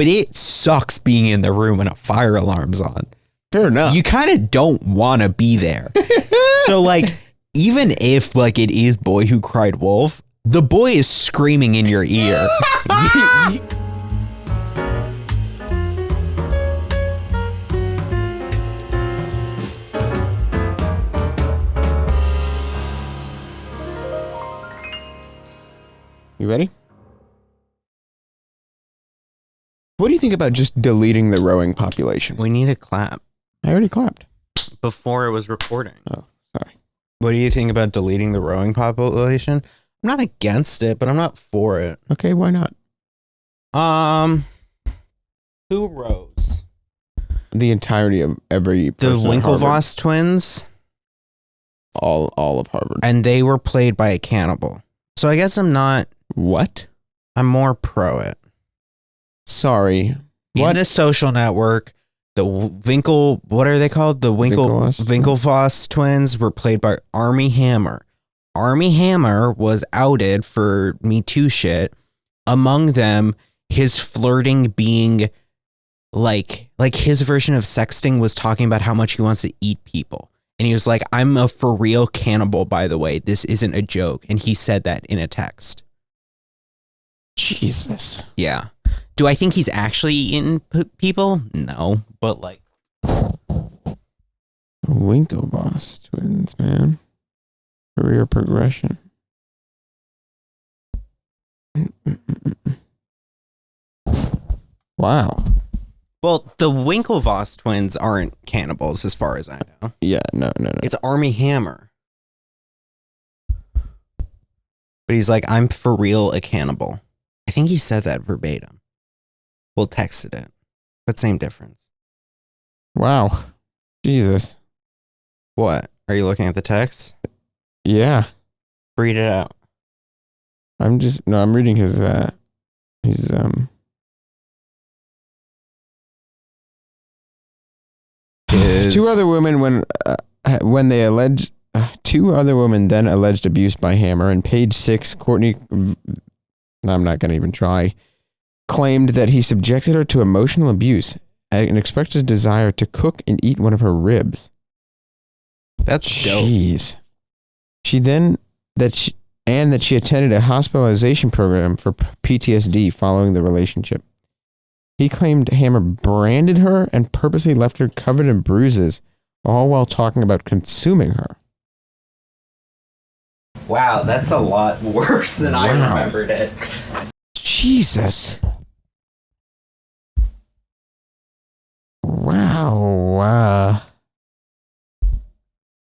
but it sucks being in the room when a fire alarm's on. Fair enough. You kind of don't want to be there. So like, even if like it is Boy Who Cried Wolf, the boy is screaming in your ear. You ready? What do you think about just deleting the rowing population? We need a clap. I already clapped. Before it was recording. Oh, sorry. What do you think about deleting the rowing population? I'm not against it, but I'm not for it. Okay, why not? Who rows? The entirety of every person The Winklevoss twins. All of Harvard. And they were played by a cannibal. So I guess I'm not. What? I'm more pro it. Sorry. In The Social Network, the what are they called? The Winklevoss twins were played by Armie Hammer. Armie Hammer was outed for Me Too shit. Among them, his flirting being like his version of sexting was talking about how much he wants to eat people. And he was like, I'm a for real cannibal, by the way. This isn't a joke. And he said that in a text. Jesus. Yeah. Do I think he's actually eating people? No. But like. Winklevoss twins, man. Career progression. Wow. Well, the Winklevoss twins aren't cannibals as far as I know. Yeah, no. It's Armie Hammer. But he's like, I'm for real a cannibal. I think he said that verbatim. We'll texted it. But same difference. Wow. Jesus. What? Are you looking at the text? Yeah. Read it out. I'm reading his two other women two other women then alleged abuse by Hammer. And page 6, Courtney, I'm not going to even try, claimed that he subjected her to emotional abuse and expressed his desire to cook and eat one of her ribs. That's Jeez. Dope. That she attended a hospitalization program for PTSD following the relationship. He claimed Hammer branded her and purposely left her covered in bruises, all while talking about consuming her. Wow, that's a lot worse than I remembered it. Jesus. Wow.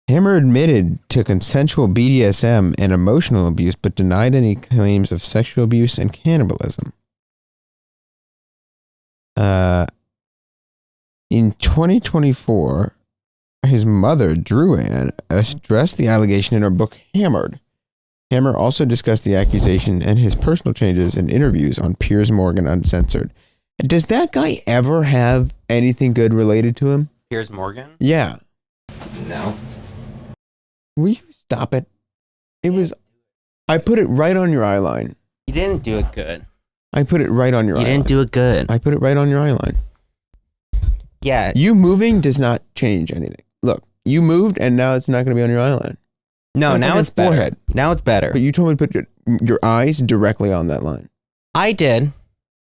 Hammer admitted to consensual BDSM and emotional abuse, but denied any claims of sexual abuse and cannibalism. In 2024, his mother, Drew Ann, addressed the allegation in her book, Hammered. Hammer also discussed the accusation and his personal changes in interviews on Piers Morgan Uncensored. Does that guy ever have anything good related to him? Piers Morgan? Yeah. No. Will you stop it? I put it right on your eye line. You didn't do it good. I put it right on your eye line. You didn't do it good. I put it right on your eye line. Yeah. You moving does not change anything. Look, you moved and now it's not going to be on your eye line. No, now it's better. Forehead. Now it's better. But you told me to put your eyes directly on that line. I did.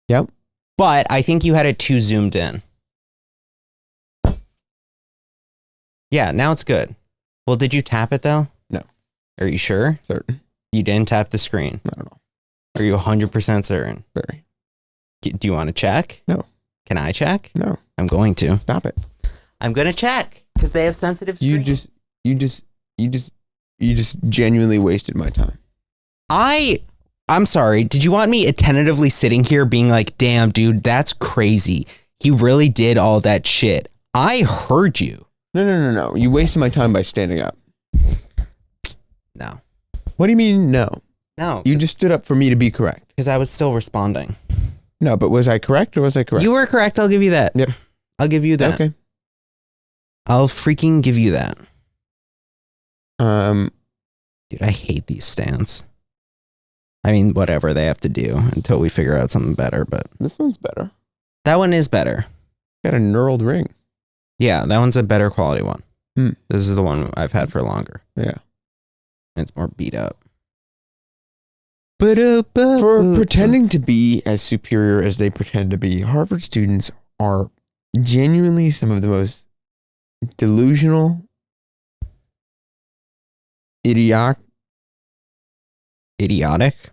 Yep. But I think you had it too zoomed in. Yeah, now it's good. Well, did you tap it though? No. Are you sure? Certain. You didn't tap the screen? Not at all. Are you 100% certain? Very. Do you want to check? No. Can I check? No. I'm going to. Stop it. I'm going to check because they have sensitive screens. You just genuinely wasted my time. I'm sorry. Did you want me tentatively sitting here being like, damn, dude, that's crazy. He really did all that shit. I heard you. No. You wasted my time by standing up. No. What do you mean, no? No. You just stood up for me to be correct. Because I was still responding. No, but was I correct or was I correct? You were correct. I'll give you that. Yep. I'll give you that. Okay. I'll freaking give you that. Dude, I hate these stands. I mean, whatever they have to do until we figure out something better, but this one's better. That one is better. Got a knurled ring. Yeah, that one's a better quality one. Hmm. This is the one I've had for longer. Yeah. It's more beat up. For pretending to be as superior as they pretend to be, Harvard students are genuinely some of the most delusional, idiotic, idiocratic.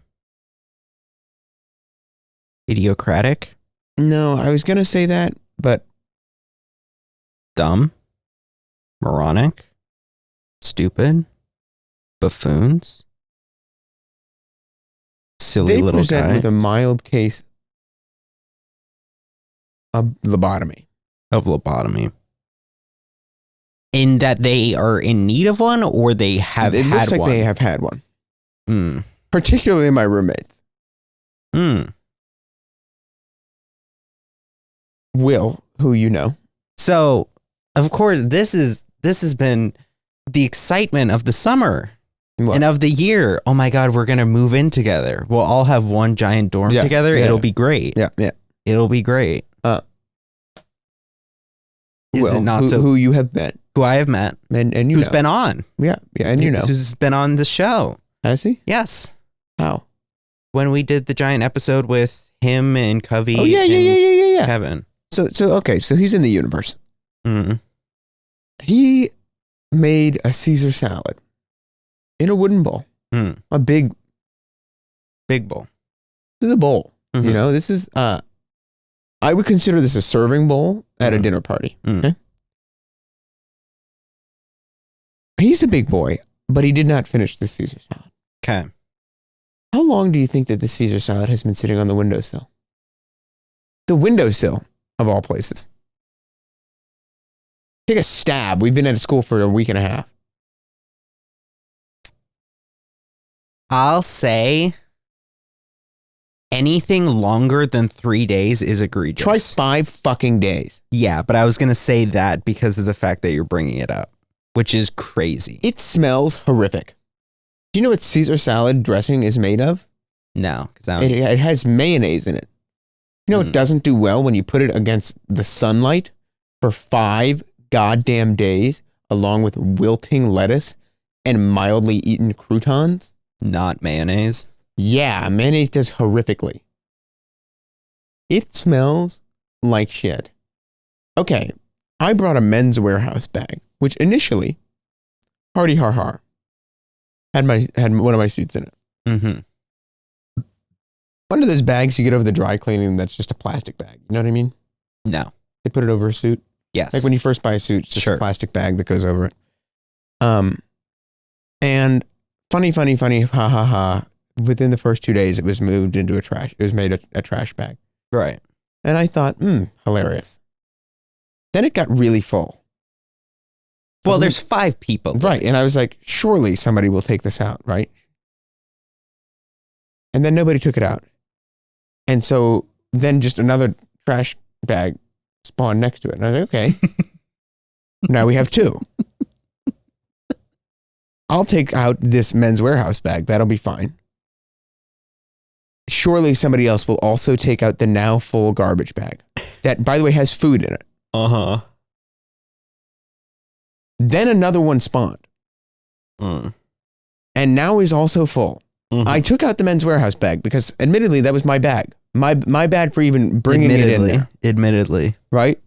No, I was going to say that, but dumb, moronic, stupid, buffoons, silly little guys. They present with a mild case of lobotomy. In that they are in need of one, or they have had one? It looks like they have had one. Particularly my roommates. Will, who you know. So, of course, this has been the excitement of the summer. What? And of the year. Oh my God, we're going to move in together. We'll all have one giant dorm together. Yeah. It'll be great. Yeah. It'll be great. Is it not who you have met? Who I have met. And you who's been on. Yeah, and you know. Who's been on the show. Has he? Yes. How? When we did the giant episode with him and Covey. Oh, yeah. Kevin. So okay, so he's in the universe. Mm-hmm. He made a Caesar salad in a wooden bowl. A big bowl. This is a bowl. Mm-hmm. You know, this is I would consider this a serving bowl at a dinner party. Okay? He's a big boy, but he did not finish the Caesar salad. Okay. How long do you think that the Caesar salad has been sitting on the windowsill? The windowsill, of all places. Take a stab. We've been at school for a week and a half. I'll say anything longer than 3 days is egregious. Try 5 fucking days. Yeah, but I was going to say that because of the fact that you're bringing it up, which is crazy. It smells horrific. Do you know what Caesar salad dressing is made of? No. It has mayonnaise in it. You know it doesn't do well when you put it against the sunlight for 5 goddamn days, along with wilting lettuce and mildly eaten croutons? Not mayonnaise? Yeah, mayonnaise does horrifically. It smells like shit. Okay, I brought a Men's Warehouse bag, which initially, hardy har har, had one of my suits in it. Mm-hmm. One of those bags you get over the dry cleaning that's just a plastic bag. You know what I mean? No. They put it over a suit? Yes. Like when you first buy a suit, it's just a plastic bag that goes over it. And funny, ha ha ha. Within the first 2 days, it was moved into it was made a trash bag. Right. And I thought, hilarious. Then it got really full. Well, there's 5 people. Right. And I was like, surely somebody will take this out, right? And then nobody took it out. And so then just another trash bag spawned next to it. And I was like, okay. Now we have 2. I'll take out this Men's Warehouse bag. That'll be fine. Surely somebody else will also take out the now full garbage bag. That, by the way, has food in it. Uh-huh. Then another one spawned. And now is also full. Mm-hmm. I took out the Men's Warehouse bag because, admittedly, that was my bag. My bad for even bringing it in there. Admittedly. Right?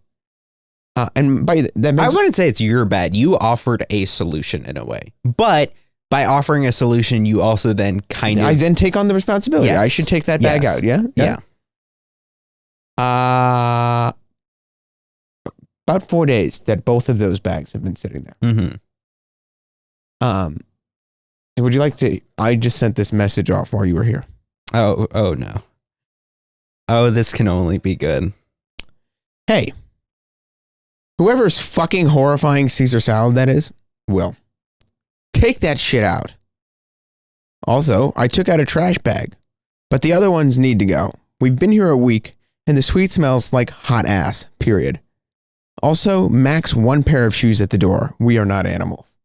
And by that, I wouldn't say it's your bad. You offered a solution in a way. But by offering a solution, you also then I then take on the responsibility. Yes. I should take that bag out, yeah? Yeah. About 4 days that both of those bags have been sitting there. Mm-hmm. Would you like to... I just sent this message off while you were here. Oh no. Oh, this can only be good. Hey. Whoever's fucking horrifying Caesar salad that is, will. Take that shit out. Also, I took out a trash bag, but the other ones need to go. We've been here a week, and the suite smells like hot ass, period. Also, max 1 pair of shoes at the door. We are not animals.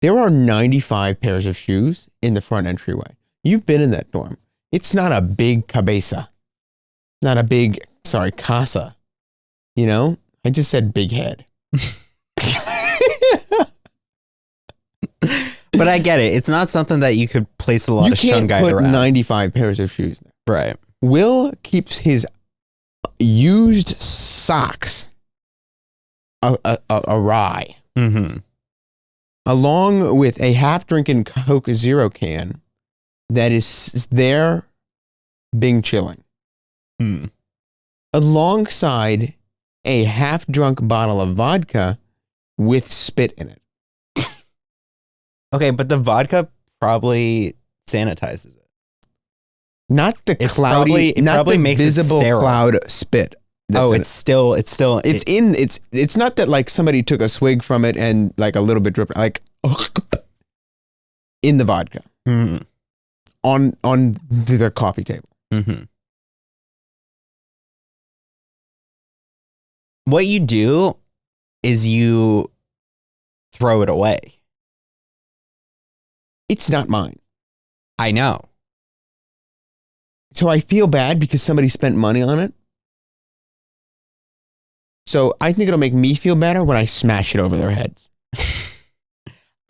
There are 95 pairs of shoes in the front entryway. You've been in that dorm. It's not a big cabeza. Not a big, casa. You know, I just said big head. But I get it. It's not something that you could place a lot of shungite around. You can't put 95 pairs of shoes there. Right. Will keeps his used socks awry. Mm-hmm. Along with a half-drinking Coke Zero can that is there being chilling. Mm. Alongside a half-drunk bottle of vodka with spit in it. Okay, but the vodka probably sanitizes it. Not the It cloudy, probably not the makes it visible sterile. cloud spit. It's not that like somebody took a swig from it and like a little bit dripped, like in the vodka on the coffee table. Mm-hmm. What you do is you throw it away. It's not mine. I know. So I feel bad because somebody spent money on it. So I think it'll make me feel better when I smash it over their heads.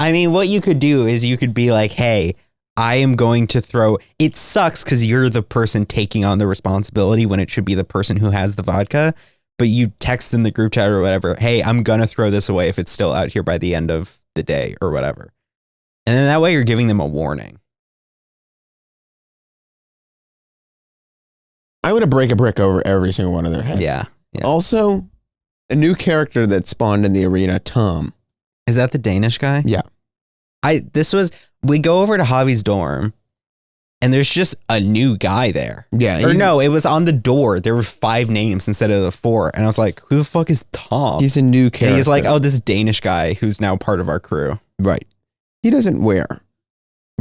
I mean, what you could do is you could be like, hey, I am going to throw... It sucks because you're the person taking on the responsibility when it should be the person who has the vodka. But you text in the group chat or whatever, hey, I'm going to throw this away if it's still out here by the end of the day or whatever. And then that way you're giving them a warning. I would have break a brick over every single one of their heads. Yeah. Also, a new character that spawned in the arena, Tom. Is that the Danish guy? Yeah. We go over to Javi's dorm and there's just a new guy there. Yeah. Or no, it was on the door. There were 5 names instead of the 4. And I was like, who the fuck is Tom? He's a new character. And he's like, oh, this Danish guy who's now part of our crew. Right. He doesn't wear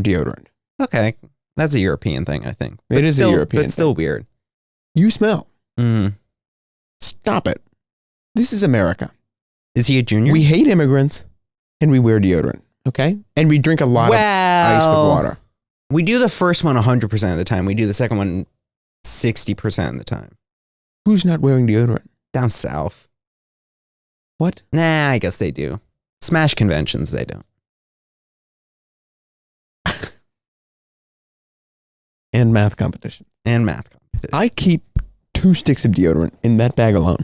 deodorant. Okay. That's a European thing, I think. But It is a European thing. But still weird. You smell. Mm. Stop it. This is America. Is he a junior? We hate immigrants and we wear deodorant. Okay? And we drink a lot of ice with water. We do the first one 100% of the time. We do the second one 60% of the time. Who's not wearing deodorant? Down south. What? Nah, I guess they do. Smash conventions, they don't. And math competition. I keep 2 sticks of deodorant in that bag alone.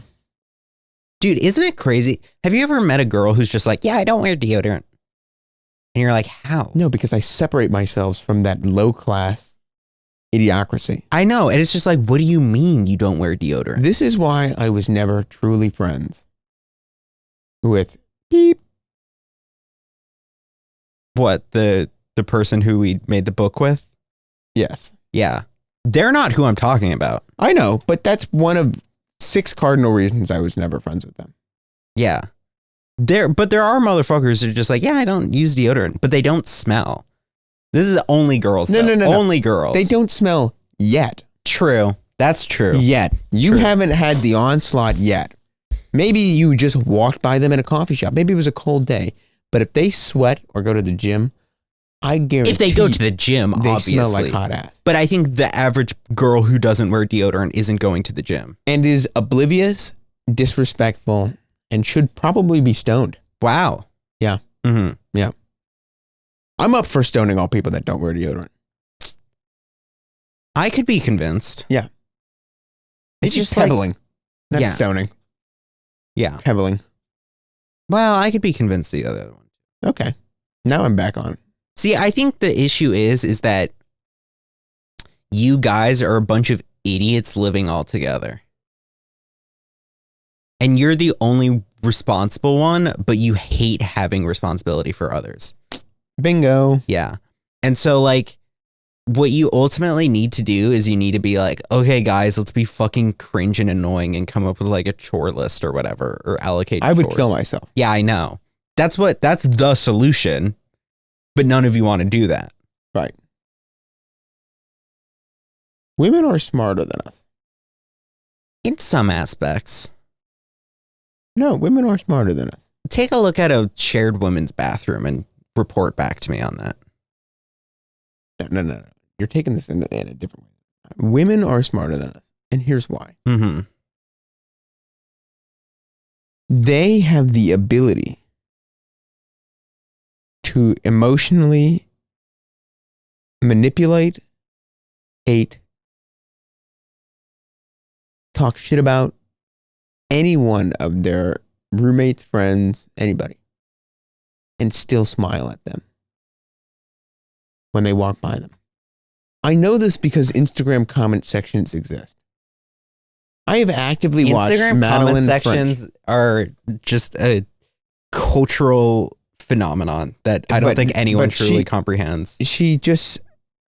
Dude, isn't it crazy? Have you ever met a girl who's just like, yeah, I don't wear deodorant? And you're like, how? No, because I separate myself from that low-class idiocracy. I know. And it's just like, what do you mean you don't wear deodorant? This is why I was never truly friends with beep. What, the person who we made the book with? Yes. Yeah. They're not who I'm talking about. I know, but that's one of 6 cardinal reasons I was never friends with them. Yeah. But there are motherfuckers who are just like, yeah, I don't use deodorant, but they don't smell. This is only girls. No. Only girls. They don't smell yet. True. That's true. Yet. You haven't had the onslaught yet. Maybe you just walked by them in a coffee shop. Maybe it was a cold day. But if they sweat or go to the gym, I guarantee if they go to the gym, they obviously. smell like hot ass. But I think the average girl who doesn't wear deodorant isn't going to the gym. And is oblivious, disrespectful, and should probably be stoned. Wow. Yeah. Mm-hmm. Yeah. I'm up for stoning all people that don't wear deodorant. I could be convinced. Yeah. It's just pebbling, not yeah. stoning. Yeah. Pebbling. Well, I could be convinced the other one. Okay. Now I'm back on. See, I think the issue is that you guys are a bunch of idiots living all together. And you're the only responsible one, but you hate having responsibility for others. Bingo. Yeah. And so, like, what you ultimately need to do is you need to be like, okay, guys, let's be fucking cringe and annoying and come up with like a chore list or whatever, or allocate I would chores. kill myself. Yeah, I know. That's the solution, but none of you want to do that. Right. Women are smarter than us. In some aspects. No, women are smarter than us. Take a look at a shared women's bathroom and report back to me on that. No. You're taking this in a different way. Women are smarter than us. And here's why. Mm-hmm. they have the ability to emotionally manipulate, hate, talk shit about any one of their roommates, friends, anybody, and still smile at them when they walk by them. I know this because Instagram comment sections exist. I have actively watched Instagram Madeline comment sections French. are just a cultural phenomenon that I don't think anyone truly comprehends. She just,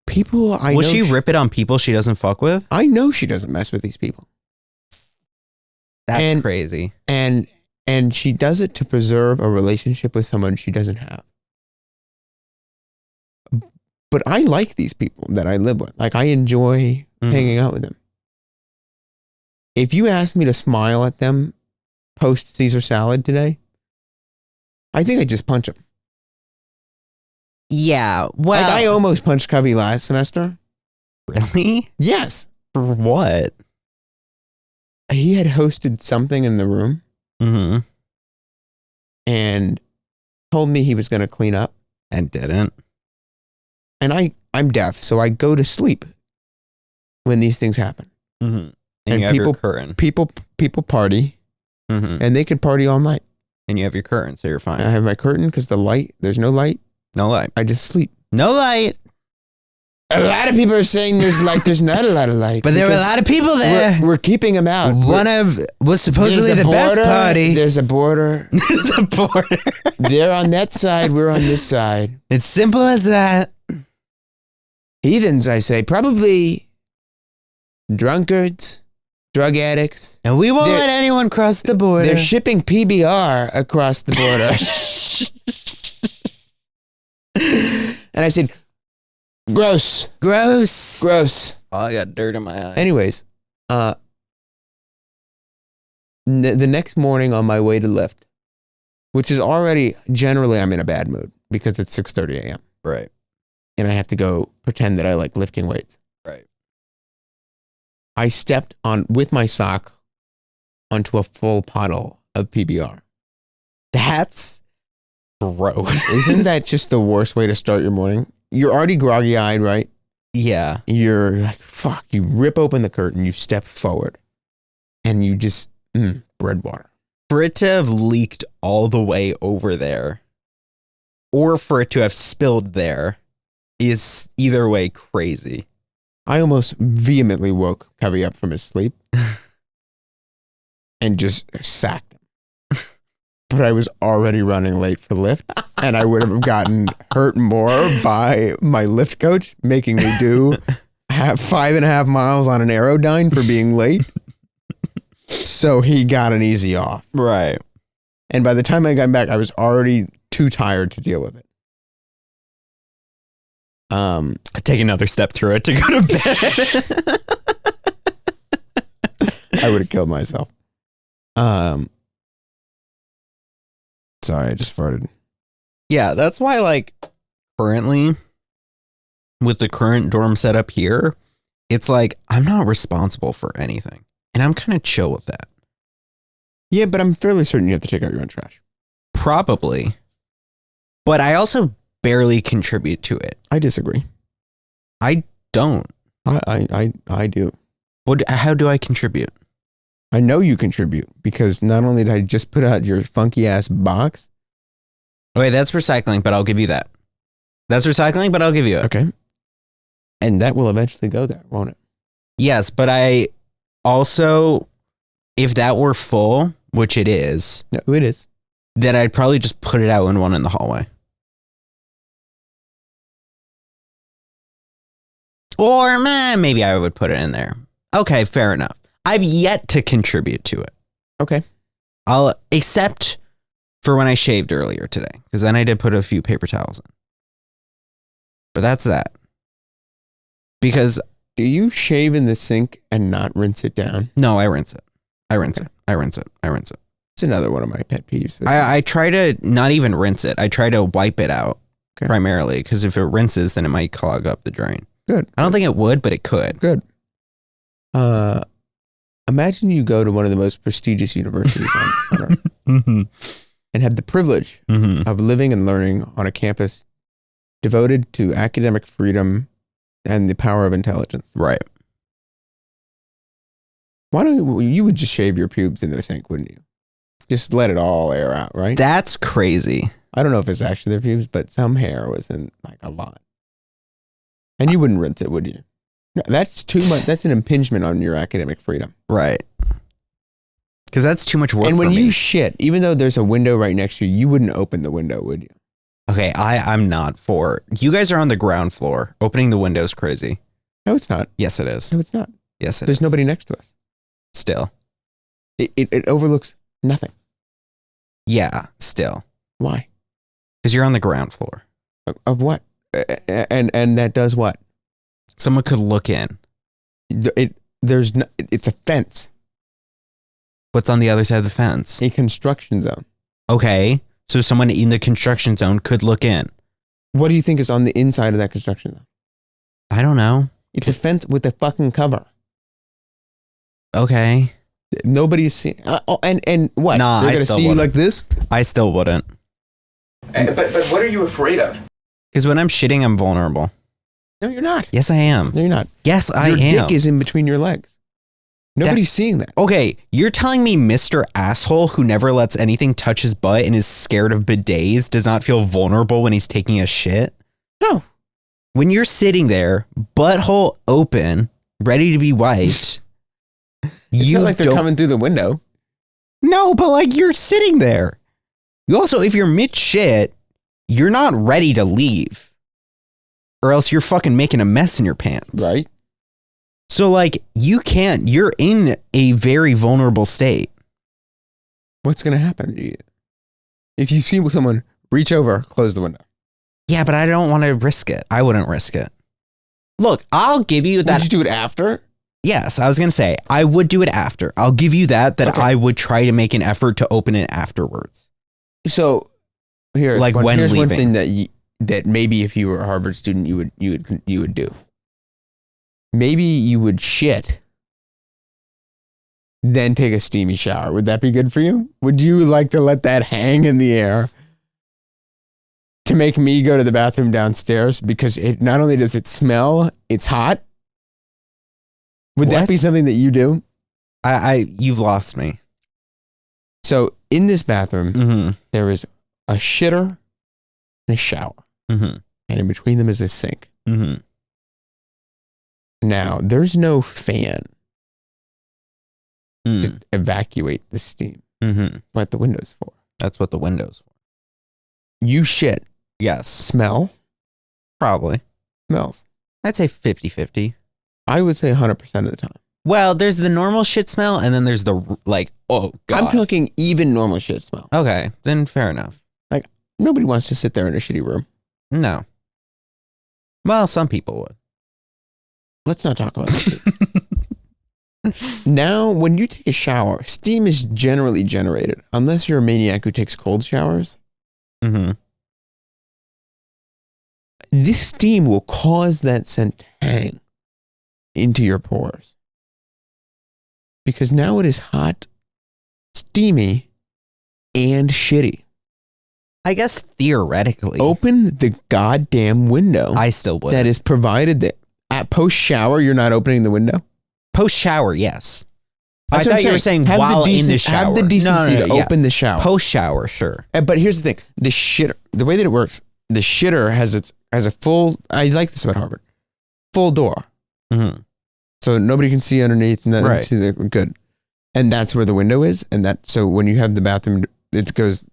people I know. Will she rip it on people she doesn't fuck with? I know she doesn't mess with these people. That's crazy. And she does it to preserve a relationship with someone she doesn't have. But I like these people that I live with. Like, I enjoy hanging out with them. If you asked me to smile at them post Caesar salad today, I think I'd just punch them. Yeah, well... Like, I almost punched Covey last semester. Really? Yes. For what? He had hosted something in the room. Mm-hmm. And told me he was going to clean up. And didn't. And I'm deaf, so I go to sleep when these things happen. Mm-hmm. And you have your curtain. People party, and they can party all night. And you have your curtain, so you're fine. I have my curtain because there's no light. No light. I just sleep. No light. A lot of people are saying there's light. There's not a lot of light. But there were a lot of people there. We're keeping them out. Was supposedly the best party. There's a border. There's a border. They're on that side. We're on this side. It's simple as that. Heathens, I say. Probably drunkards, drug addicts. And we won't let anyone cross the border. They're shipping PBR across the border. And I said, gross. Gross. Gross. Oh, I got dirt in my eye. Anyways, the next morning on my way to lift, which is already, generally I'm in a bad mood because it's 6:30 a.m. Right. And I have to go pretend that I like lifting weights. Right. I stepped on with my sock onto a full puddle of PBR. That's gross. Isn't that just the worst way to start your morning? You're already groggy-eyed, right? Yeah. You're like, fuck. You rip open the curtain, you step forward, and you just, bread water. For it to have leaked all the way over there, or for it to have spilled there, is either way crazy. I almost vehemently woke Covey up from his sleep and just sacked him. But I was already running late for lift, and I would have gotten hurt more by my lift coach making me do 5.5 miles on an Aerodyne for being late. So he got an easy off. Right. And by the time I got back, I was already too tired to deal with it. Take another step through it to go to bed. I would have killed myself. Sorry, I just farted. Yeah, that's why, like, currently, with the current dorm setup here, it's like, I'm not responsible for anything. And I'm kind of chill with that. Yeah, but I'm fairly certain you have to take out your own trash. Probably. But I also barely contribute to it. I disagree. I don't. I do. How do I contribute? I know you contribute because not only did I just put out your funky ass box. Okay, that's recycling, but I'll give you that. That's recycling, but I'll give you it. Okay. And that will eventually go there, won't it? Yes, but I also, if that were full, which it is. No, it is. Then I'd probably just put it out in one in the hallway. Or maybe I would put it in there. Okay, fair enough. I've yet to contribute to it. Okay. Except for when I shaved earlier today, because then I did put a few paper towels in. But that's that. Because... Do you shave in the sink and not rinse it down? No, I rinse it. I rinse it. It's another one of my pet peeves. I try to not even rinse it. I try to wipe it out primarily, because if it rinses, then it might clog up the drain. Good. I don't think it would, but it could. Good. Imagine you go to one of the most prestigious universities on Earth and have the privilege of living and learning on a campus devoted to academic freedom and the power of intelligence. Right. Why don't you would just shave your pubes in the sink, wouldn't you? Just let it all air out, right? That's crazy. I don't know if it's actually their pubes, but some hair was in like a lot. And you wouldn't rinse it, would you? No, that's too much. That's an impingement on your academic freedom. Right. Because that's too much work. And when for me. you shit, even though there's a window right next to you, you wouldn't open the window, would you? Okay, I'm not for. You guys are on the ground floor. Opening the window is crazy. No, it's not. Yes, it is. No, it's not. Yes, it There's is. nobody next to us. Still. It overlooks nothing. Yeah, still. Why? Because you're on the ground floor. Of what? And that does what? Someone could look in. It's a fence. What's on the other side of the fence? A construction zone. Okay, so someone in the construction zone could look in. What do you think is on the inside of that construction zone? I don't know. It's a fence with a fucking cover. Okay. Nobody's seeing. And what? Nah, They're I gonna still see you wouldn't. like this? I still wouldn't. But what are you afraid of? Because when I'm shitting, I'm vulnerable. No, you're not. Yes, I am. No, you're not. Yes, I Your am. dick is in between your legs. Nobody's seeing that. Okay, you're telling me Mr. Asshole who never lets anything touch his butt and is scared of bidets does not feel vulnerable when he's taking a shit? No. When you're sitting there, butthole open, ready to be wiped, It's not like they're coming through the window. No, but like you're sitting there. You also, if you're mid shit, you're not ready to leave. Or else you're fucking making a mess in your pants. Right. So like you're in a very vulnerable state. What's going to happen to you? If you see someone reach over, close the window. Yeah, but I don't want to risk it. I wouldn't risk it. Look, I'll give you that. Would you do it after? Yes, I was going to say, I would do it after. I'll give you that Okay. I would try to make an effort to open it afterwards. So here's Like when one leaving. thing that maybe if you were a Harvard student you would do. Maybe you would shit, then take a steamy shower. Would that be good for you? Would you like to let that hang in the air to make me go to the bathroom downstairs because it not only does it smell, it's hot? Would that be something that you do? You've lost me. So in this bathroom, Mm-hmm. there is a shitter and a shower. Mm-hmm. And in between them is a sink. Mm-hmm. Now, there's no fan Mm. to evacuate the steam. Mm-hmm. That's what the window's for. That's what the window's for. You shit, Yes. smell, Probably. smells. I'd say 50-50. I would say 100% of the time. Well, there's the normal shit smell and then there's the like, oh God. I'm talking even normal shit smell. Okay, then fair enough. Nobody wants to sit there in a shitty room. No. Well, some people would. Let's not talk about that. Now, when you take a shower, steam is generally generated, unless you're a maniac who takes cold showers. Mm-hmm. This steam will cause that scent to hang into your pores. Because now it is hot, steamy, and shitty. I guess theoretically. Open the goddamn window I still would. that is provided there. At post shower, you're not opening the window? Post shower, yes. That's I what thought I'm you were saying Have while in the shower. Have the decency to yeah. open the shower. Post shower, sure. But here's the thing. The way that it works, the shitter has a full, I like this about Harvard, full door. Mm-hmm. So nobody can see underneath. And Right. see good. And that's where the window is. So when you have the bathroom, it goes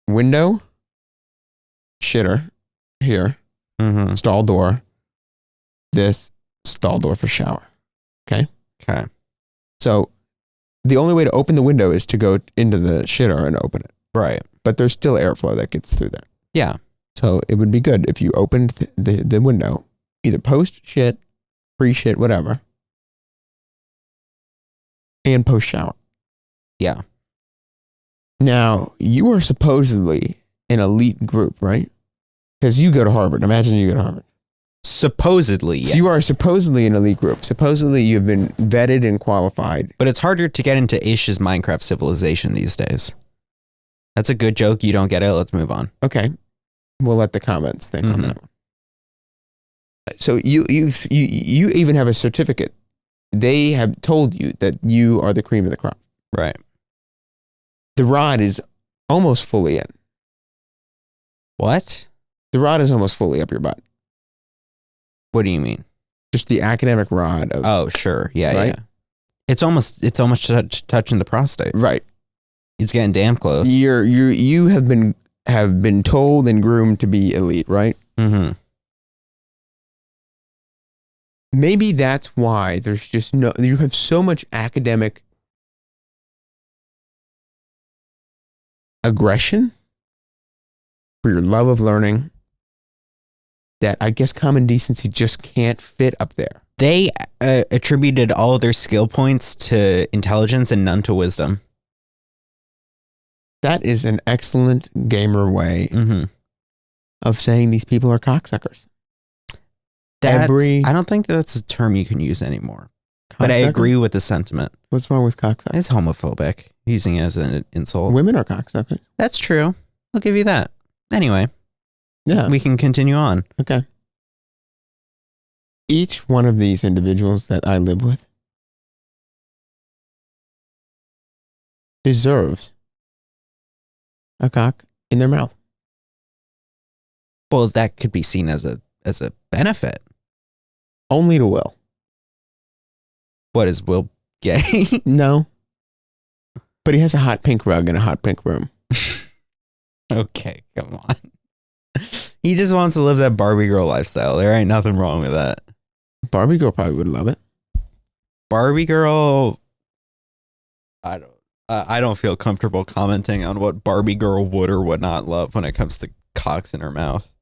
window, shitter, here, Mm-hmm. stall door, this, stall door for shower. Okay. So the only way to open the window is to go into the shitter and open it. Right. But there's still airflow that gets through there. Yeah. So it would be good if you opened the window, either post shit, pre shit, whatever, and post shower. Yeah. Now, you are supposedly an elite group, right? Because you go to Harvard. Imagine you go to Harvard. Supposedly, yes. So you are supposedly an elite group. Supposedly you've been vetted and qualified. But it's harder to get into Ish's Minecraft civilization these days. That's a good joke. You don't get it. Let's move on. Okay. We'll let the comments think on that one. So you even have a certificate. They have told you that you are the cream of the crop. Right. The rod is almost fully in. What? The rod is almost fully up your butt. What do you mean? Just the academic rod. Oh, sure. Yeah, right? yeah. It's almost touching the prostate. Right. It's getting damn close. You have been told and groomed to be elite, right? Mm-hmm. Maybe that's why there's just you have so much academic aggression for your love of learning that I guess common decency just can't fit up there. They attributed all of their skill points to intelligence and none to wisdom. That is an excellent gamer way of saying these people are cocksuckers. I don't think that's a term you can use anymore. But I agree with the sentiment. What's wrong with cocksucker? It's homophobic, using it as an insult. Women are cocksuckers. That's true. I'll give you that. Anyway. Yeah. We can continue on. Okay. Each one of these individuals that I live with deserves a cock in their mouth. Well, that could be seen as a benefit. Only to Will. What, is Will gay? No. But he has a hot pink rug and a hot pink room. Okay, come on. He just wants to live that Barbie girl lifestyle. There ain't nothing wrong with that. Barbie girl probably would love it. Barbie girl, I don't feel comfortable commenting on what Barbie girl would or would not love when it comes to cocks in her mouth.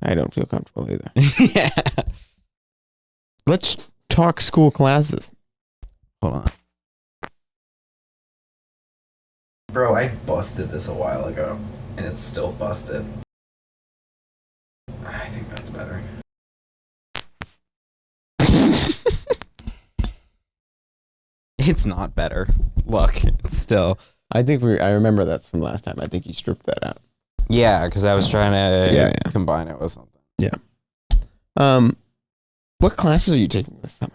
I don't feel comfortable either. Yeah. Let's talk school classes. Hold on. Bro, I busted this a while ago, and it's still busted. I think that's better. It's not better. Look, it's still. I remember that's from last time. I think you stripped that out. Yeah, because I was trying to combine it with something. Yeah. What classes are you taking this summer?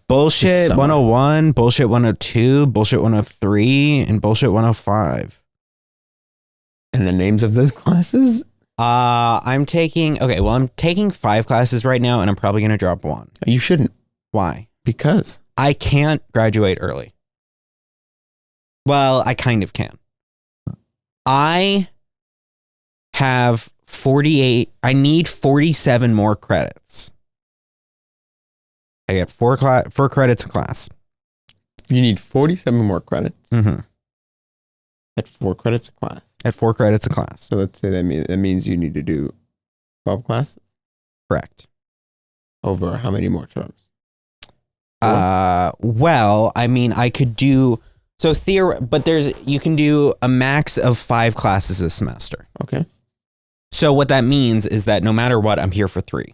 Bullshit 101, bullshit 102, bullshit 103, and bullshit 105. And the names of those classes? I'm taking 5 classes right now, and I'm probably going to drop 1. You shouldn't. Why? Because I can't graduate early. Well, I kind of can. I have 48. I need 47 more credits. I get 4 credits a class. You need 47 more credits. Mm-hmm. At 4 credits a class. At 4 credits a class. So let's say that means you need to do 12 classes. Correct. Over how many more terms? 4? Well, I mean, I could do but you can do a max of 5 classes a semester. Okay. So what that means is that no matter what, I'm here for 3.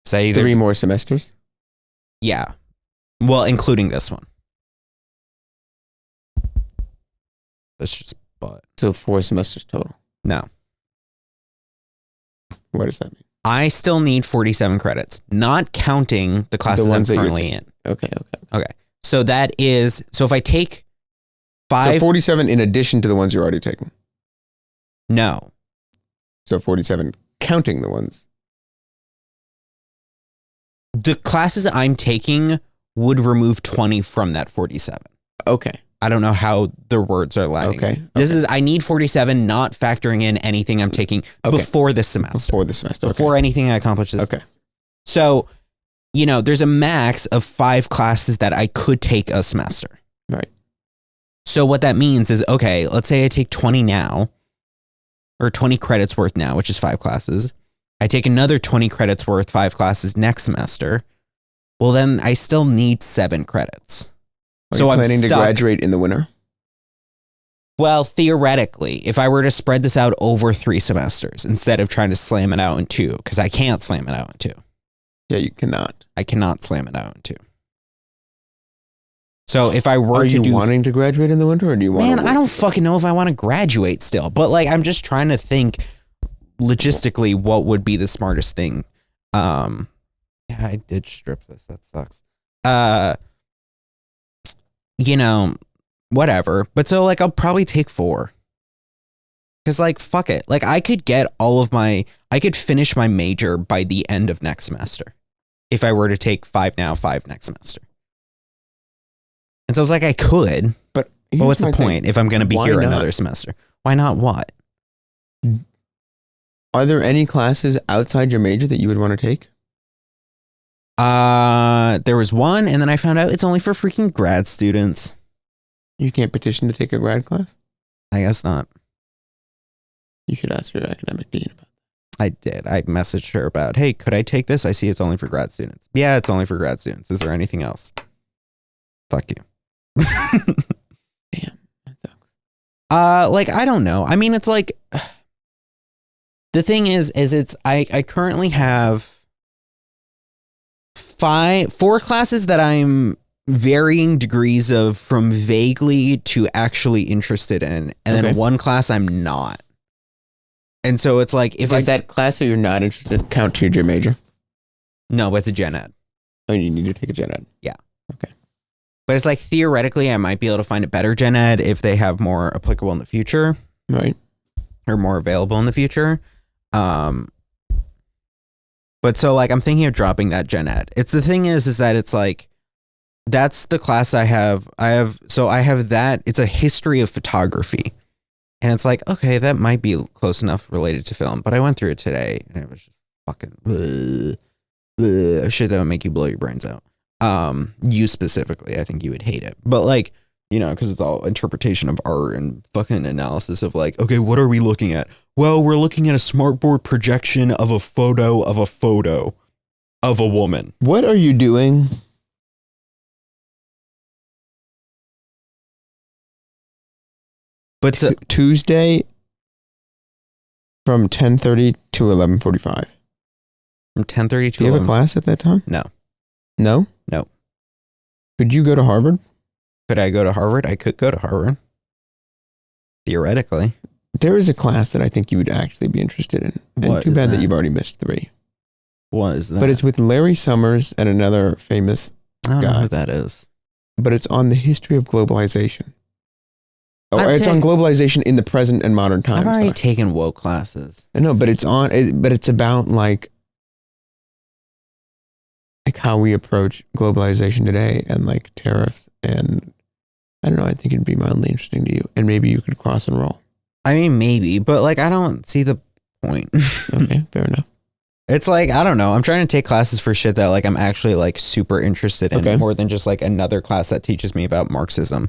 Say 3 more semesters? Yeah. Well, including this one. That's just but. So 4 semesters total? No. What does that mean? I still need 47 credits, not counting the classes I'm currently in. Okay. So if I take 5. So 47 in addition to the ones you're already taking? No. So 47 counting the ones? The classes I'm taking would remove 20 from that 47. Okay. I don't know how the words are lining. Okay. I need 47, not factoring in anything I'm taking before this semester. Before anything I accomplish this. Okay. So, there's a max of 5 classes that I could take a semester. Right. So what that means is, okay, let's say I take 20 now, or 20 credits worth now, which is 5 classes. I take another 20 credits worth 5 classes next semester. Well, then I still need 7 credits. Are you planning to graduate in the winter? Well, theoretically, if I were to spread this out over 3 semesters instead of trying to slam it out in 2, because I can't slam it out in 2. Yeah, you cannot. I cannot slam it out in 2. So if I were Are to you do, wanting to graduate in the winter, or do you want? man, I don't fucking know if I want to graduate still. But like, I'm just trying to think logistically what would be the smartest thing. Yeah, I did strip this. That sucks. You know, whatever. But so like, I'll probably take 4. Because like, fuck it. Like I could get I could finish my major by the end of next semester. If I were to take 5 now, 5 next semester. And so I was like, I could, but what's the point if I'm going to be here another semester? Why not what? Are there any classes outside your major that you would want to take? There was one, and then I found out it's only for freaking grad students. You can't petition to take a grad class? I guess not. You should ask your academic dean about that. I did. I messaged her about, hey, could I take this? I see it's only for grad students. Yeah, it's only for grad students. Is there anything else? Fuck you. Damn, that sucks. Like, I don't know. I mean, it's like, the thing is I currently have 4 classes that I'm varying degrees of from vaguely to actually interested in. And then 1 class I'm not. And so it's like, if Does that class that you're not interested in count to your major? No, it's a gen ed. Oh, you need to take a gen ed. Yeah. Okay. But it's like, theoretically, I might be able to find a better gen ed if they have more applicable in the future. Right. Or more available in the future. But so like, I'm thinking of dropping that gen ed. It's the thing is that it's like, that's the class I have that. It's a history of photography. And it's like, okay, that might be close enough related to film, but I went through it today and it was just fucking shit that would make you blow your brains out. You specifically, I think you would hate it, but like, you know, because it's all interpretation of art and fucking analysis of like, okay, what are we looking at? Well, we're looking at a smartboard projection of a photo of a woman. What are you doing? But Tuesday from 10:30 to 11:45. From 10:30 to Do you have a class at that time? No. No? No. Could you go to Harvard? Could I go to Harvard? I could go to Harvard. Theoretically. There is a class that I think you would actually be interested in. And too bad that you've already missed 3. What is that? But it's with Larry Summers and another famous I don't know guy. who that is. But it's on the history of globalization. Or it's on globalization in the present and modern times. I've already taken woke classes. I know, but it's about like how we approach globalization today and like tariffs, and I don't know, I think it'd be mildly interesting to you, and maybe you could cross enroll. I mean, maybe, but like, I don't see the point. Okay, fair enough. It's like, I don't know. I'm trying to take classes for shit that like I'm actually like super interested in, more than just like another class that teaches me about Marxism.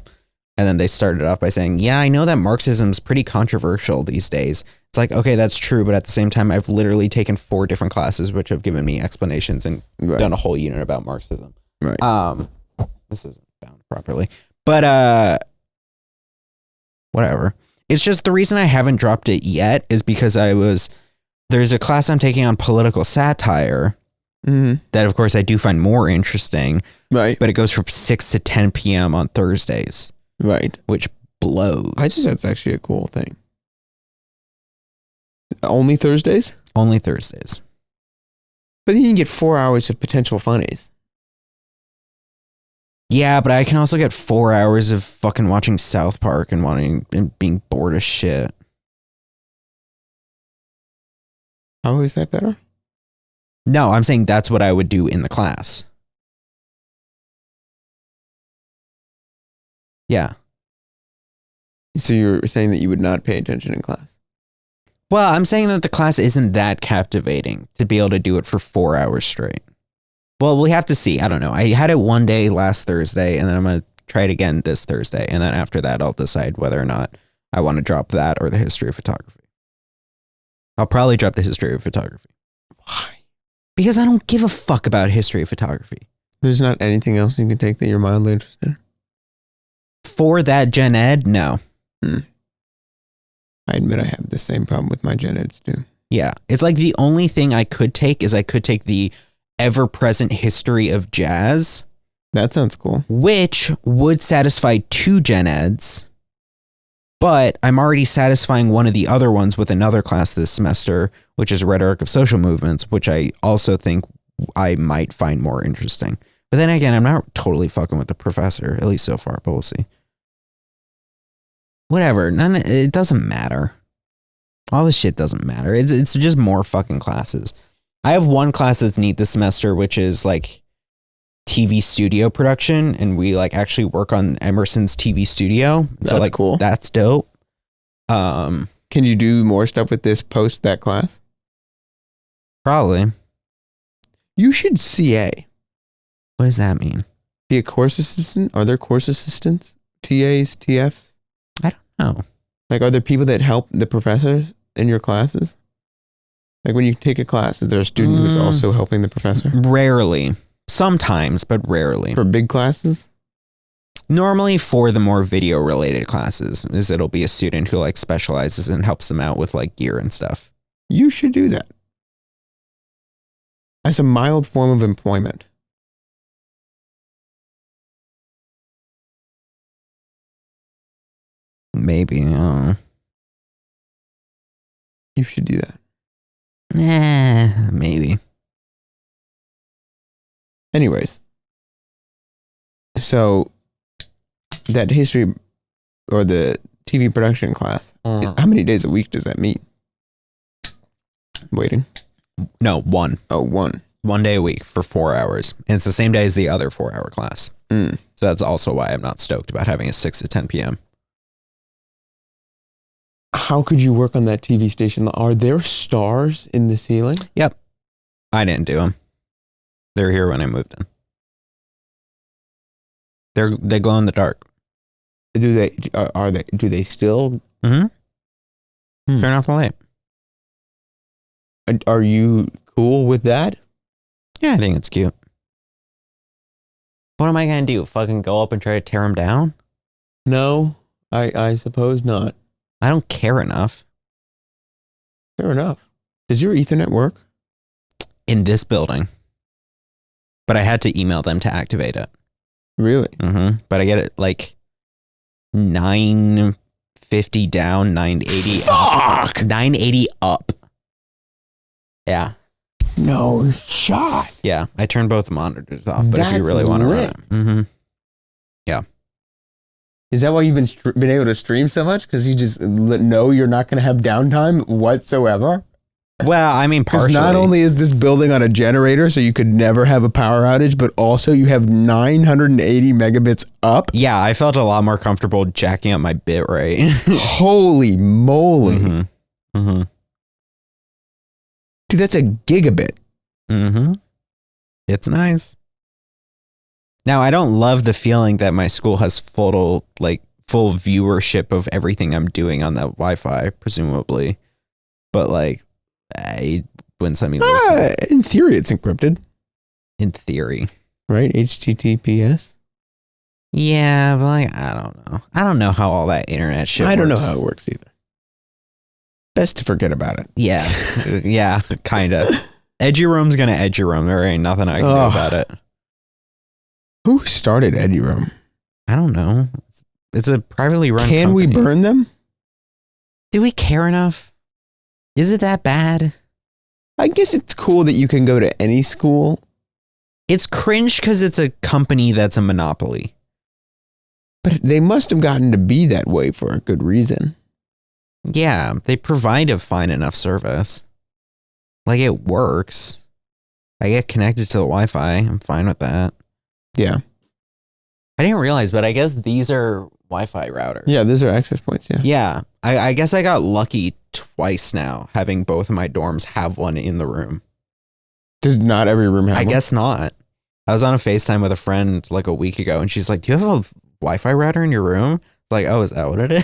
And then they started off by saying, yeah, I know that Marxism is pretty controversial these days. It's like, okay, that's true. But at the same time, I've literally taken 4 different classes, which have given me explanations and done a whole unit about Marxism. Right. This isn't bound properly, but, whatever. It's just the reason I haven't dropped it yet is because there's a class I'm taking on political satire that of course I do find more interesting. Right. But it goes from 6 to 10 PM on Thursdays. Right. Which blows. I just that's actually a cool thing. Only Thursdays? Only Thursdays. But then you can get 4 hours of potential funnies. Yeah, but I can also get 4 hours of fucking watching South Park and being bored as shit. How is that better? No, I'm saying that's what I would do in the class. Yeah. So you're saying that you would not pay attention in class? Well, I'm saying that the class isn't that captivating to be able to do it for 4 hours straight. Well, we have to see. I don't know. I had it one day last Thursday, and then I'm going to try it again this Thursday. And then after that, I'll decide whether or not I want to drop that or the history of photography. I'll probably drop the history of photography. Why? Because I don't give a fuck about history of photography. There's not anything else you can take that you're mildly interested in? For that gen ed, no. I admit I have the same problem with my gen eds too. Yeah. It's like the only thing I could take is I could take the ever-present history of jazz. That sounds cool. Which would satisfy 2 gen eds. But I'm already satisfying one of the other ones with another class this semester, which is rhetoric of social movements, which I also think I might find more interesting. But then again, I'm not totally fucking with the professor, at least so far, but we'll see. Whatever. It doesn't matter. All this shit doesn't matter. It's just more fucking classes. I have one class that's neat this semester, which is like TV studio production, and we like actually work on Emerson's TV studio. That's like cool. That's dope. Can you do more stuff with this post that class? Probably. You should CA. What does that mean? Be a course assistant? Are there course assistants? TAs, TFs? I don't know. Like, are there people that help the professors in your classes? Like, when you take a class, is there a student who's also helping the professor? Rarely. Sometimes, but rarely. For big classes? Normally for the more video related classes, is it'll be a student who like specializes and helps them out with like gear and stuff. You should do that. As a mild form of employment. Maybe. You should do that. Maybe. Anyways. So, that history or the TV production class, how many days a week does that mean? Waiting. No, 1. Oh, 1. 1 day a week for 4 hours. And it's the same day as the other 4-hour class. So that's also why I'm not stoked about having a 6 to 10 p.m. How could you work on that TV station? Are there stars in the ceiling? Yep. I didn't do them. They were here when I moved in. They glow in the dark. Do they still? Mm-hmm. Turn off the light. Are you cool with that? Yeah, I think it's cute. What am I going to do? Fucking go up and try to tear them down? No, I suppose not. I don't care enough. Fair enough. Does your Ethernet work? In this building. But I had to email them to activate it. Really? Mm-hmm. But I get it like 950 down, 980 up. 980 up. Yeah. No shot. Yeah. I turned both monitors off, but if you That's really want to run lit. it. Mm-hmm. Yeah. Is that why you've been able to stream so much? Because you just know you're not going to have downtime whatsoever? Well, I mean, partially. Because not only is this building on a generator, so you could never have a power outage, but also you have 980 megabits up. Yeah, I felt a lot more comfortable jacking up my bit rate. Holy moly. Mm-hmm. Mm-hmm. Dude, that's a gigabit. Mm-hmm. It's nice. Now, I don't love the feeling that my school has full viewership of everything I'm doing on that Wi-Fi, presumably. But like, I wouldn't let me listen. In theory, it's encrypted. In theory. Right? HTTPS? Yeah, but like, I don't know. I don't know how all that internet shit works. I don't know how it works either. Best to forget about it. Yeah. Yeah, kind of. Edgy Room's going to edgy room. There ain't nothing I can do about it. Who started Edgy Room? I don't know. It's a privately run Can company. we burn them? Do we care enough? Is it that bad? I guess it's cool that you can go to any school. It's cringe because it's a company that's a monopoly. But they must have gotten to be that way for a good reason. Yeah, they provide a fine enough service. Like, it works. I get connected to the Wi-Fi. I'm fine with that. Yeah. I didn't realize, but I guess these are Wi-Fi routers. Yeah, those are access points, yeah. Yeah, I guess I got lucky twice now, having both of my dorms have one in the room. Did not every room have one? I guess not. I was on a FaceTime with a friend like a week ago, and she's like, do you have a Wi-Fi router in your room? Like, oh, is that what it is?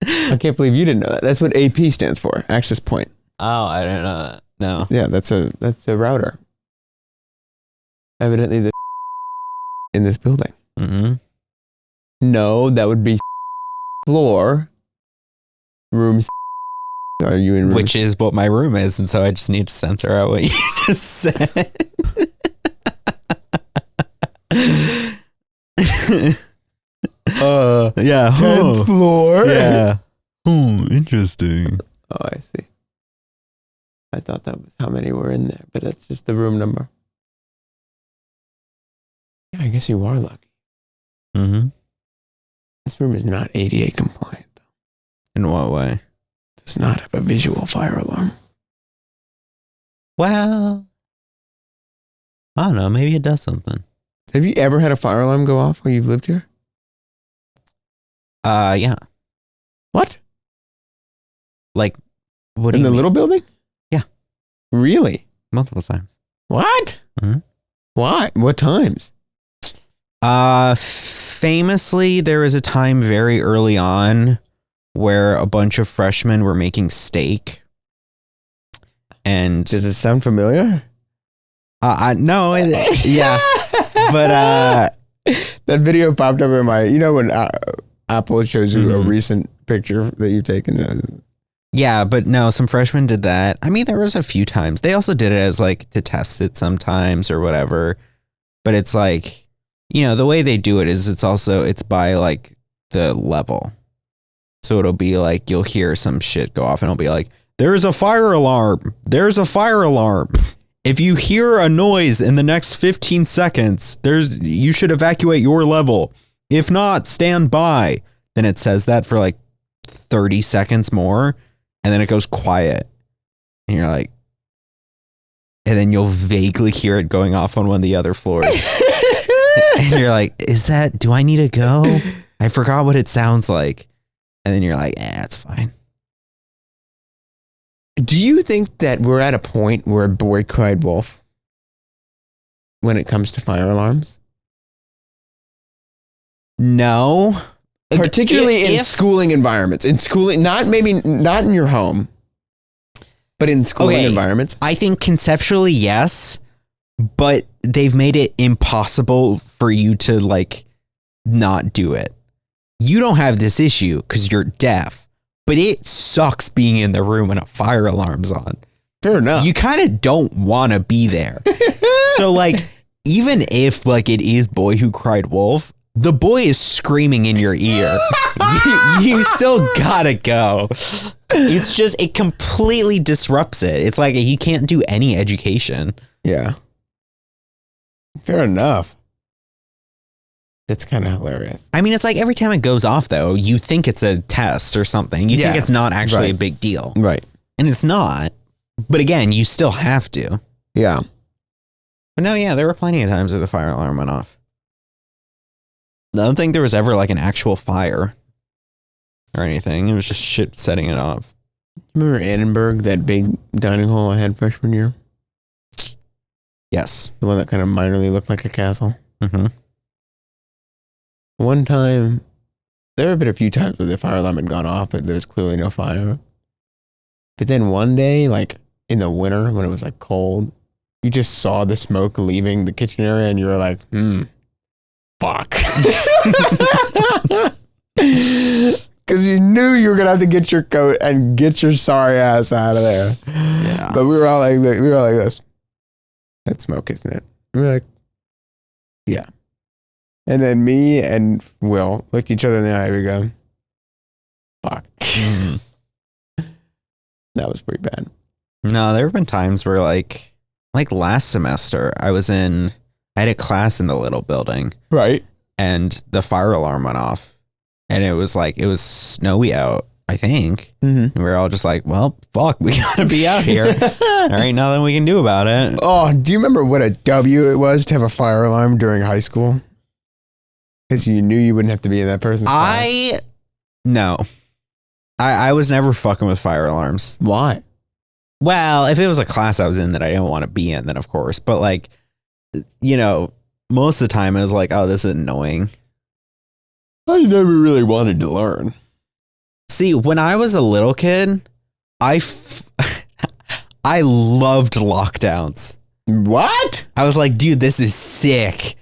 I can't believe you didn't know that. That's what AP stands for, access point. Oh, I didn't know that. No. Yeah, that's a router. Evidently the in this building. Mm-hmm. No, that would be floor. room are you in? Which is what my room is, and so I just need to censor out what you just said. Yeah. 10th floor. Yeah. Interesting. Oh, I see. I thought that was how many were in there, but that's just the room number. Yeah, I guess you are lucky. Mm-hmm. This room is not ADA compliant, though. In what way? It does not have a visual fire alarm. Well, I don't know. Maybe it does something. Have you ever had a fire alarm go off while you've lived here? Yeah. What? Like, what do in you the mean? little building? Yeah. Really? Multiple times. What? Mm-hmm. Why? What times? Famously, there was a time very early on where a bunch of freshmen were making steak. And Does it sound familiar? no, yeah. But that video popped up in my, you know, when Apple shows you a recent picture that you've taken. Yeah, but no, some freshmen did that. I mean, there was a few times. They also did it as like to test it sometimes or whatever. But it's like, you know, the way they do it is it's by like the level. So it'll be like you'll hear some shit go off and it'll be like, there's a fire alarm. There's a fire alarm. If you hear a noise in the next 15 seconds, you should evacuate your level. If not, stand by. Then it says that for like 30 seconds more. And then it goes quiet. And you're like, and then you'll vaguely hear it going off on one of the other floors. And you're like, do I need to go? I forgot what it sounds like. And then you're like, it's fine. Do you think that we're at a point where boy cried wolf when it comes to fire alarms? No. Particularly in schooling environments. In schooling, not in your home, but in schooling environments. I think conceptually, yes, but they've made it impossible for you to like not do it. You don't have this issue because you're deaf, but it sucks being in the room when a fire alarm's on. Fair enough. You kind of don't want to be there. So like, even if like it is Boy Who Cried Wolf, the boy is screaming in your ear. You still gotta go. It's just, it completely disrupts it. It's like you can't do any education. Yeah. Fair enough. That's kind of hilarious. I mean, it's like every time it goes off, though, you think it's a test or something. You think it's not actually a big deal. Right. And it's not. But again, you still have to. Yeah. But no, yeah, there were plenty of times where the fire alarm went off. I don't think there was ever like an actual fire or anything. It was just shit setting it off. Remember Annenberg, that big dining hall I had freshman year? Yes. The one that kind of minorly looked like a castle? Mm-hmm. One time, there have been a few times where the fire alarm had gone off, but there was clearly no fire. But then one day, like in the winter when it was like cold, you just saw the smoke leaving the kitchen area and you were like, fuck. Because you knew you were going to have to get your coat and get your sorry ass out of there. Yeah. But we were all like this. That's smoke, isn't it? And we were like, yeah. And then me and Will looked each other in the eye and we go, fuck. That was pretty bad. No, there have been times where like last semester I had a class in the little building. Right. And the fire alarm went off. And it was snowy out, I think. Mm-hmm. And we were all just like, well, fuck, we gotta be out here. There ain't nothing we can do about it. Oh, do you remember what a W it was to have a fire alarm during high school? Because you knew you wouldn't have to be in that person's class. No. I was never fucking with fire alarms. Why? Well, if it was a class I was in that I didn't want to be in, then of course. But like, you know, most of the time it was like, oh, this is annoying. I never really wanted to learn. See, when I was a little kid, I loved lockdowns. What? I was like, dude, this is sick.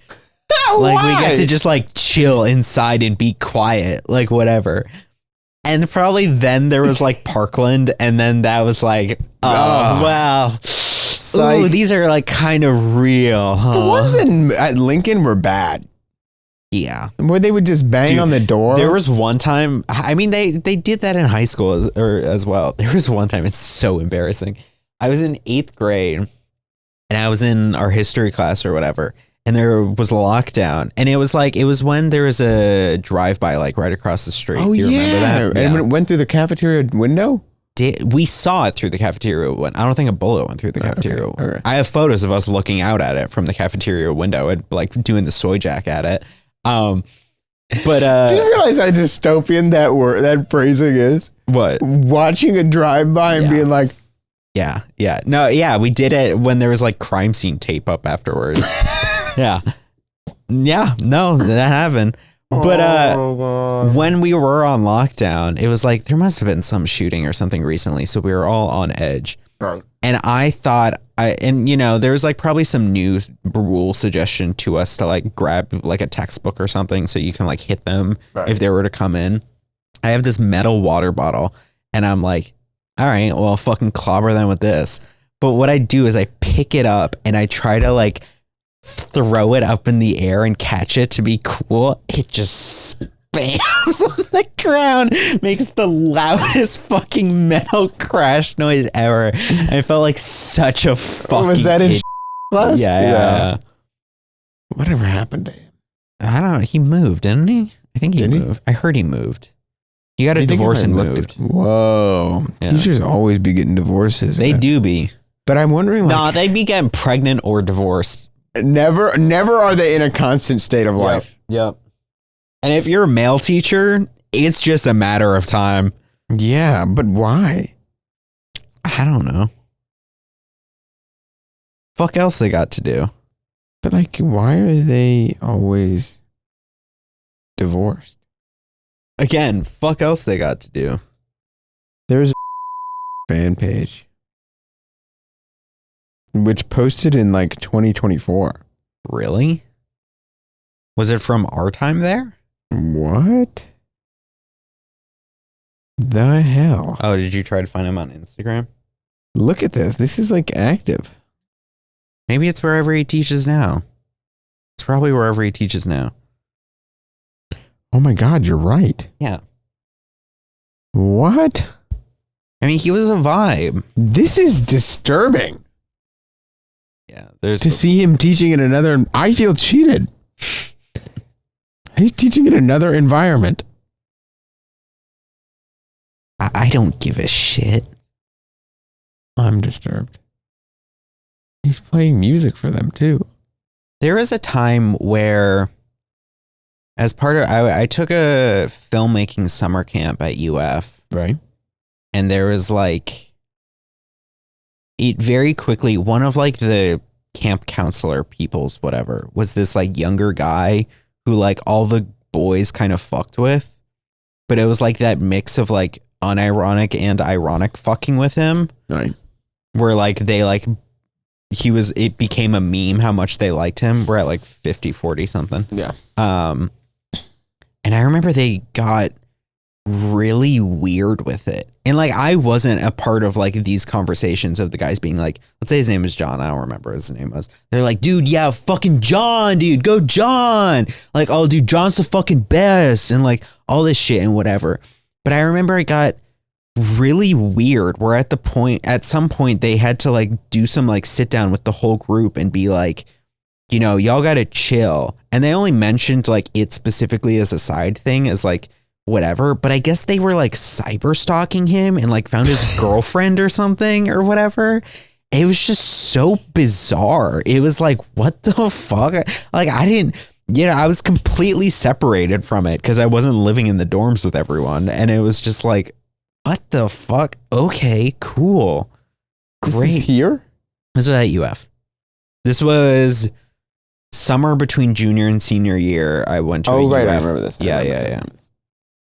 Why? Like, we get to just like chill inside and be quiet, like whatever. And probably then there was like Parkland, and then that was like, oh, wow. Ooh, these are like kind of real, huh? The ones at Lincoln were bad. Yeah. Where they would just bang on the door. There was one time, I mean, they did that in high school as well. There was one time, it's so embarrassing. I was in 8th grade, and I was in our history class or whatever. And there was a lockdown, and it was when there was a drive-by like right across the street. Oh, you remember that? And when it went through the cafeteria window? We saw it through the cafeteria window. I don't think a bullet went through the cafeteria. Okay. I have photos of us looking out at it from the cafeteria window and like doing the soy jack at it. But do you realize how dystopian that phrasing is? What? Watching a drive-by and being like, yeah. No, yeah, we did it when there was like crime scene tape up afterwards. Yeah, no, that happened. But when we were on lockdown, it was like there must have been some shooting or something recently, so we were all on edge. Right. And I thought, there was like probably some new rule suggestion to us to like grab like a textbook or something so you can like hit them if they were to come in. I have this metal water bottle, and I'm like, all right, well, fucking clobber them with this. But what I do is I pick it up and I try to like throw it up in the air and catch it to be cool. It just spams on the ground, makes the loudest fucking metal crash noise ever. I felt like such a fucking was that in class? Yeah. Whatever happened to him? I don't know. He moved, didn't he? I think he moved. I heard he moved. He got a divorce and moved. Whoa. Yeah. Teachers always be getting divorces. They do be. But I'm wondering, nah, they'd be getting pregnant or divorced. Never are they in a constant state of life. Yep. And if you're a male teacher, it's just a matter of time. Yeah, but why? I don't know. Fuck else they got to do. But like, why are they always divorced? Again, fuck else they got to do. There's a fan page which posted in like 2024. Really? Was it from our time there? What the hell? Oh, did you try to find him on Instagram? Look at this. This is like active. Maybe it's wherever he teaches now. It's probably wherever he teaches now. Oh my God, you're right. Yeah. What? I mean, he was a vibe. This is disturbing. Yeah. To see him teaching in another... I feel cheated. He's teaching in another environment. I don't give a shit. I'm disturbed. He's playing music for them too. There was a time where, as part of, I took a filmmaking summer camp at UF. Right. And there was like, it very quickly, one of like the camp counselor people's whatever was this like younger guy who like all the boys kind of fucked with, but it was like that mix of like unironic and ironic fucking with him. Right. Where like they like, it became a meme how much they liked him. We're at like 50, 40 something. Yeah. And I remember they got really weird with it. And like, I wasn't a part of like these conversations of the guys being like, let's say his name is John. I don't remember what his name was. They're like, dude, yeah, fucking John, dude, go John. Like, oh, dude, John's the fucking best. And like all this shit and whatever. But I remember it got really weird where at some point they had to like do some like sit down with the whole group and be like, you know, y'all gotta chill. And they only mentioned like it specifically as a side thing, as like whatever, but I guess they were like cyber stalking him and like found his girlfriend or something or whatever. It was just so bizarre. It was like, what the fuck? Like I was completely separated from it because I wasn't living in the dorms with everyone. And it was just like, what the fuck? Okay, cool. Great. This is here? This was at UF. This was summer between junior and senior year. I went to UF. I remember this. Yeah.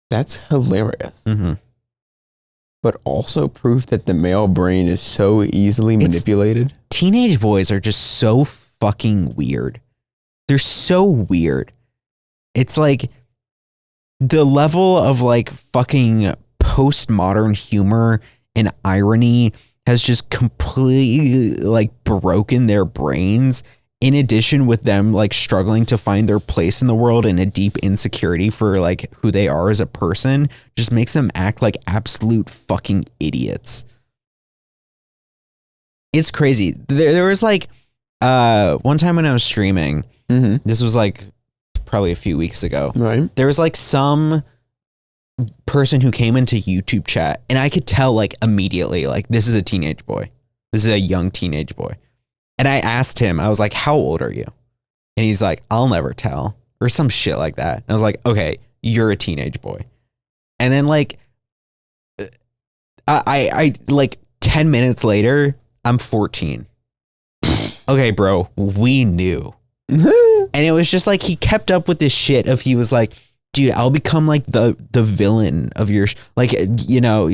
That's hilarious. Mm-hmm. But also proof that the male brain is so easily manipulated. Teenage boys are just so fucking weird. They're so weird. It's like the level of like fucking postmodern humor and irony has just completely like broken their brains, in addition with them like struggling to find their place in the world and a deep insecurity for like who they are as a person, just makes them act like absolute fucking idiots. It's crazy. There was like one time when I was streaming, this was like probably a few weeks ago, right? There was like some person who came into YouTube chat, and I could tell like immediately, like, this is a teenage boy. This is a young teenage boy. And I asked him, I was like, how old are you? And he's like, I'll never tell, or some shit like that. And I was like, okay, you're a teenage boy. And then like, I like 10 minutes later, I'm 14. Okay, bro, we knew. And it was just like, he kept up with this shit of, he was like, dude, I'll become like the villain of your, like, you know,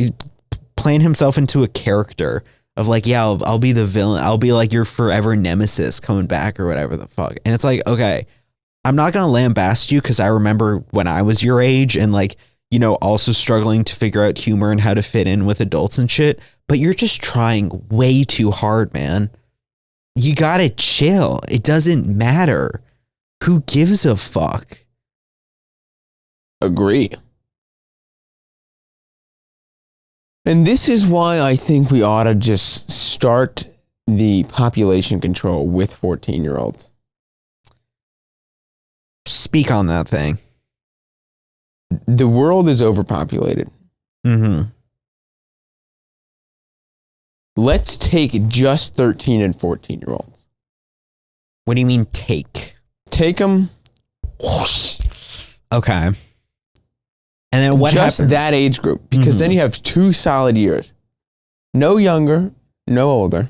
playing himself into a character of like, yeah, I'll be the villain. I'll be like your forever nemesis coming back or whatever the fuck. And it's like, okay, I'm not going to lambast you because I remember when I was your age and like, you know, also struggling to figure out humor and how to fit in with adults and shit. But you're just trying way too hard, man. You got to chill. It doesn't matter. Who gives a fuck? Agree. And this is why I think we ought to just start the population control with 14-year-olds. Speak on that thing. The world is overpopulated. Let's take just 13 and 14-year-olds. What do you mean take? Take them. Okay. And then what just happens? That age group, because then you have 2 solid years. No younger, no older.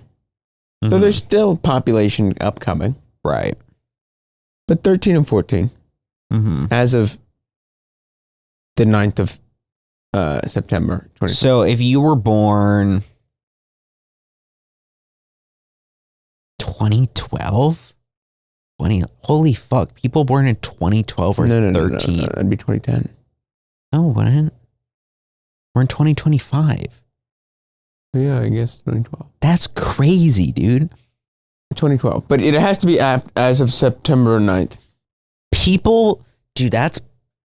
So there's still population upcoming. Right. But 13 and 14, as of the 9th of September. So if you were born 2012? Holy fuck. People born in 2012 or 13. No, that'd be 2010. No, it wouldn't. We're in 2025. Yeah, I guess 2012. That's crazy, dude. 2012. But it has to be as of September 9th. People, dude, that's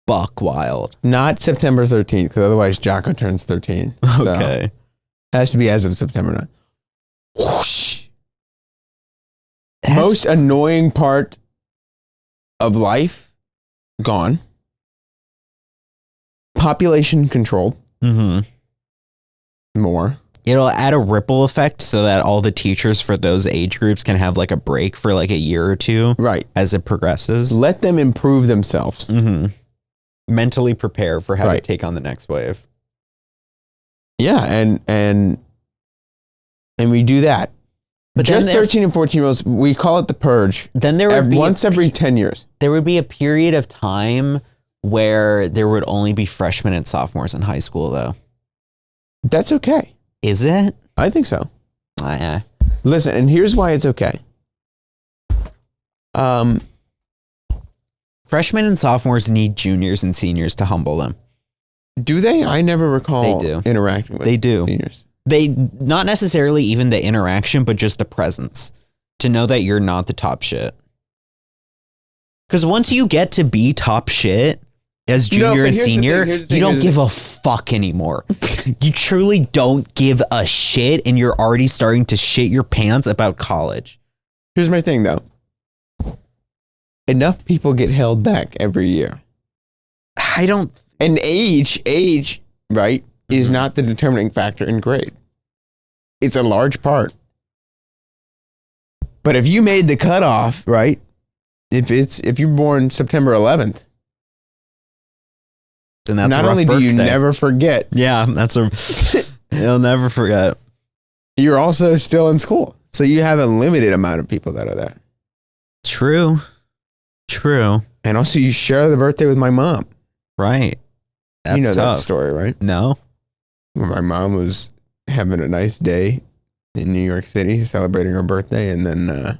buck wild. Not September 13th, because otherwise Jocko turns 13. Okay. So it has to be as of September 9th. Whoosh. Most annoying part of life, gone. Population controlled. More. It'll add a ripple effect so that all the teachers for those age groups can have like a break for like a year or two. Right. As it progresses. Let them improve themselves. Mentally prepare for how to take on the next wave. Yeah, and we do that. But just 13 and 14-year-olds, we call it the purge. Then there would be once every 10 years. There would be a period of time where there would only be freshmen and sophomores in high school, though. That's okay. Is it? I think so. Yeah. Listen, and here's why it's okay. Freshmen and sophomores need juniors and seniors to humble them. Do they? I never recall they do. Interacting with seniors. They, not necessarily even the interaction, but just the presence. To know that you're not the top shit. Because once you get to be top shit as junior and senior, you don't give a fuck anymore. You truly don't give a shit, and you're already starting to shit your pants about college. Here's my thing, though. Enough people get held back every year. I don't... And age, right, is not the determining factor in grade. It's a large part. But if you made the cutoff, right, if you're born September 11th, then that's not only do you never forget. Yeah, you'll never forget. You're also still in school. So you have a limited amount of people that are there. True. And also you share the birthday with my mom. Right. That's you know tough. that story, right? No. When my mom was having a nice day in New York City celebrating her birthday, and then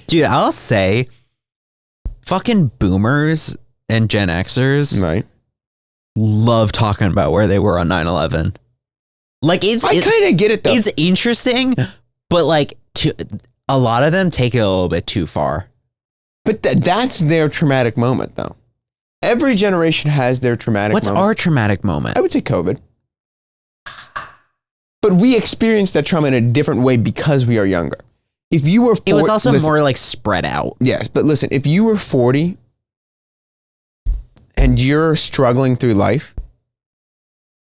dude, I'll say fucking boomers and Gen Xers Right. love talking about where they were on 9/11. Like I kind of get it though. It's interesting, but like a lot of them take it a little bit too far. But that's their traumatic moment though. Every generation has their traumatic moment. What's our traumatic moment? I would say COVID. But we experienced that trauma in a different way because we are younger. If you were 40, it was also more like spread out. Yes, but listen, if you were 40 and you're struggling through life,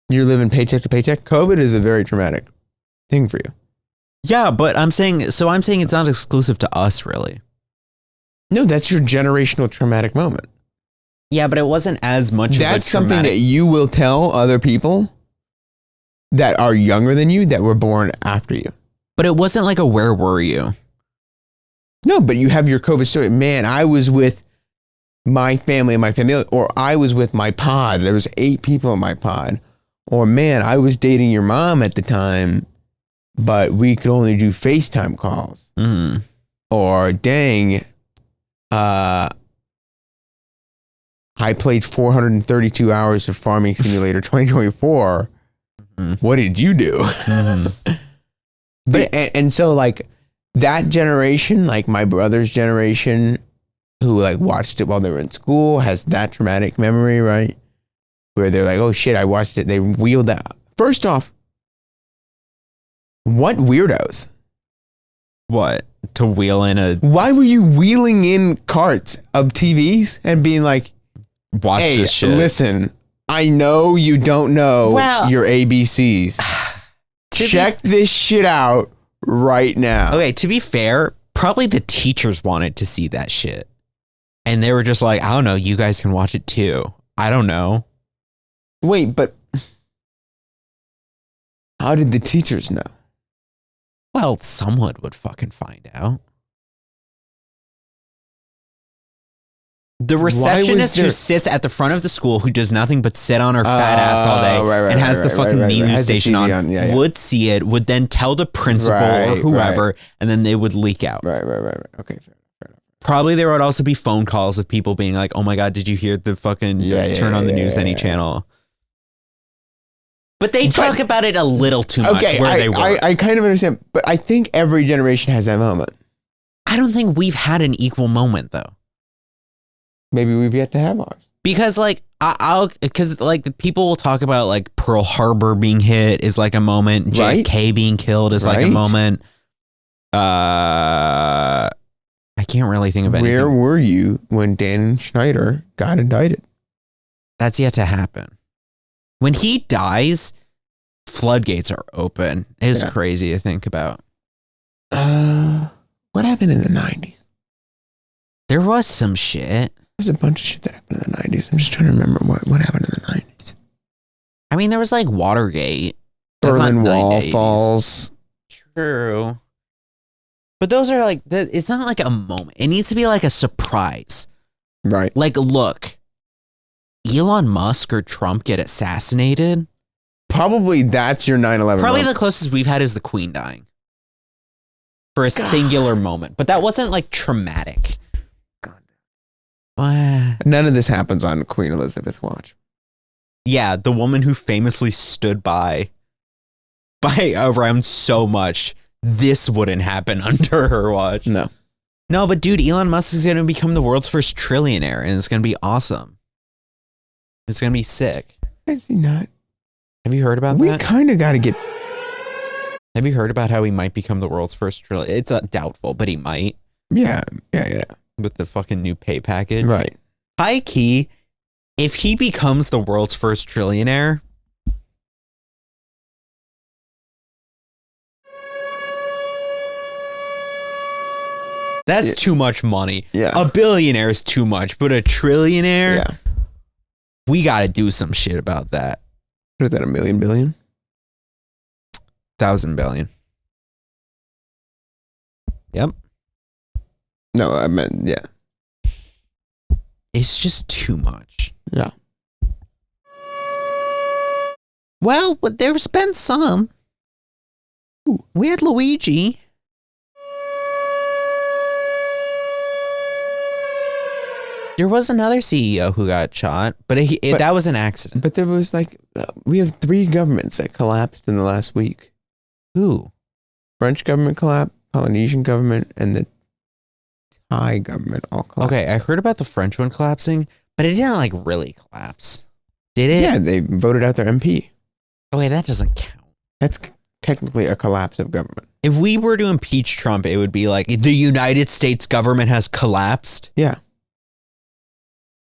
you're living paycheck to paycheck, COVID is a very traumatic thing for you. Yeah, but I'm saying it's not exclusive to us, really. No, that's your generational traumatic moment. Yeah, but it wasn't as much That's of a something that you will tell other people that are younger than you that were born after you. But it wasn't like a where were you? No, but you have your COVID story. Man, I was with my family and my family, or I was with my pod. There was 8 people in my pod. Or man, I was dating your mom at the time, but we could only do FaceTime calls. Mm. Or dang, I played 432 hours of Farming Simulator 2024. Mm-hmm. What did you do? Mm-hmm. But and so like that generation, like my brother's generation, who like watched it while they were in school, has that traumatic memory, right? Where they're like, oh shit, I watched it. They wheeled out. First off, what weirdos? What? To wheel in a... Why were you wheeling in carts of TVs and being like, watch hey, this shit. Listen, I know you don't know your ABCs. Check this shit out right now. Okay, to be fair, probably the teachers wanted to see that shit. And they were just like, I don't know, you guys can watch it too. I don't know. Wait, but how did the teachers know? Well, someone would fucking find out. The receptionist who sits at the front of the school, who does nothing but sit on her fat ass all day and has the fucking news station on, would see it, would then tell the principal or whoever, and then they would leak out. Right. Okay, fair enough. Probably there would also be phone calls of people being like, oh my God, did you hear the fucking turn on the news any channel? But they talk about it a little too much where they were. I kind of understand, but I think every generation has that moment. I don't think we've had an equal moment though. Maybe we've yet to have ours. Because like because like the people will talk about like Pearl Harbor being hit is like a moment, JFK being killed is like a moment. I can't really think of anything. Where were you when Dan Schneider got indicted? That's yet to happen. When he dies, floodgates are open. It's crazy to think about. What happened in the 90s? There was some shit. There's a bunch of shit that happened in the 90s. I'm just trying to remember what happened in the 90s. I mean, there was like Watergate. Berlin Wall falls. True. But those are like, it's not like a moment. It needs to be like a surprise. Right. Like, look, Elon Musk or Trump get assassinated. Probably that's your 9/11. Probably the closest we've had is the Queen dying. For a singular moment. But that wasn't like traumatic. None of this happens on Queen Elizabeth's watch. Yeah, the woman who famously stood by around so much, this wouldn't happen under her watch. No, but dude, Elon Musk is going to become the world's first trillionaire, and it's going to be awesome. It's going to be sick. Is he not? Have you heard about that? We kind of got to get... Have you heard about how he might become the world's first trillionaire? It's doubtful, but he might. Yeah. With the fucking new pay package. Right. High key, if he becomes the world's first trillionaire, that's too much money. Yeah. A billionaire is too much, but a trillionaire, we got to do some shit about that. What is that, 1,000,000 billion? 1,000 billion. Yep. No, I meant, It's just too much. Yeah. Well, there's been some. Ooh, we had Luigi. There was another CEO who got shot, but that was an accident. But there was like, we have 3 governments that collapsed in the last week. Who? French government collapsed, Polynesian government, and the Thai government all collapsed. Okay, I heard about the French one collapsing, but it didn't like really collapse. Did it? Yeah, they voted out their MP. Okay, that doesn't count. That's technically a collapse of government. If we were to impeach Trump, it would be like the United States government has collapsed. Yeah.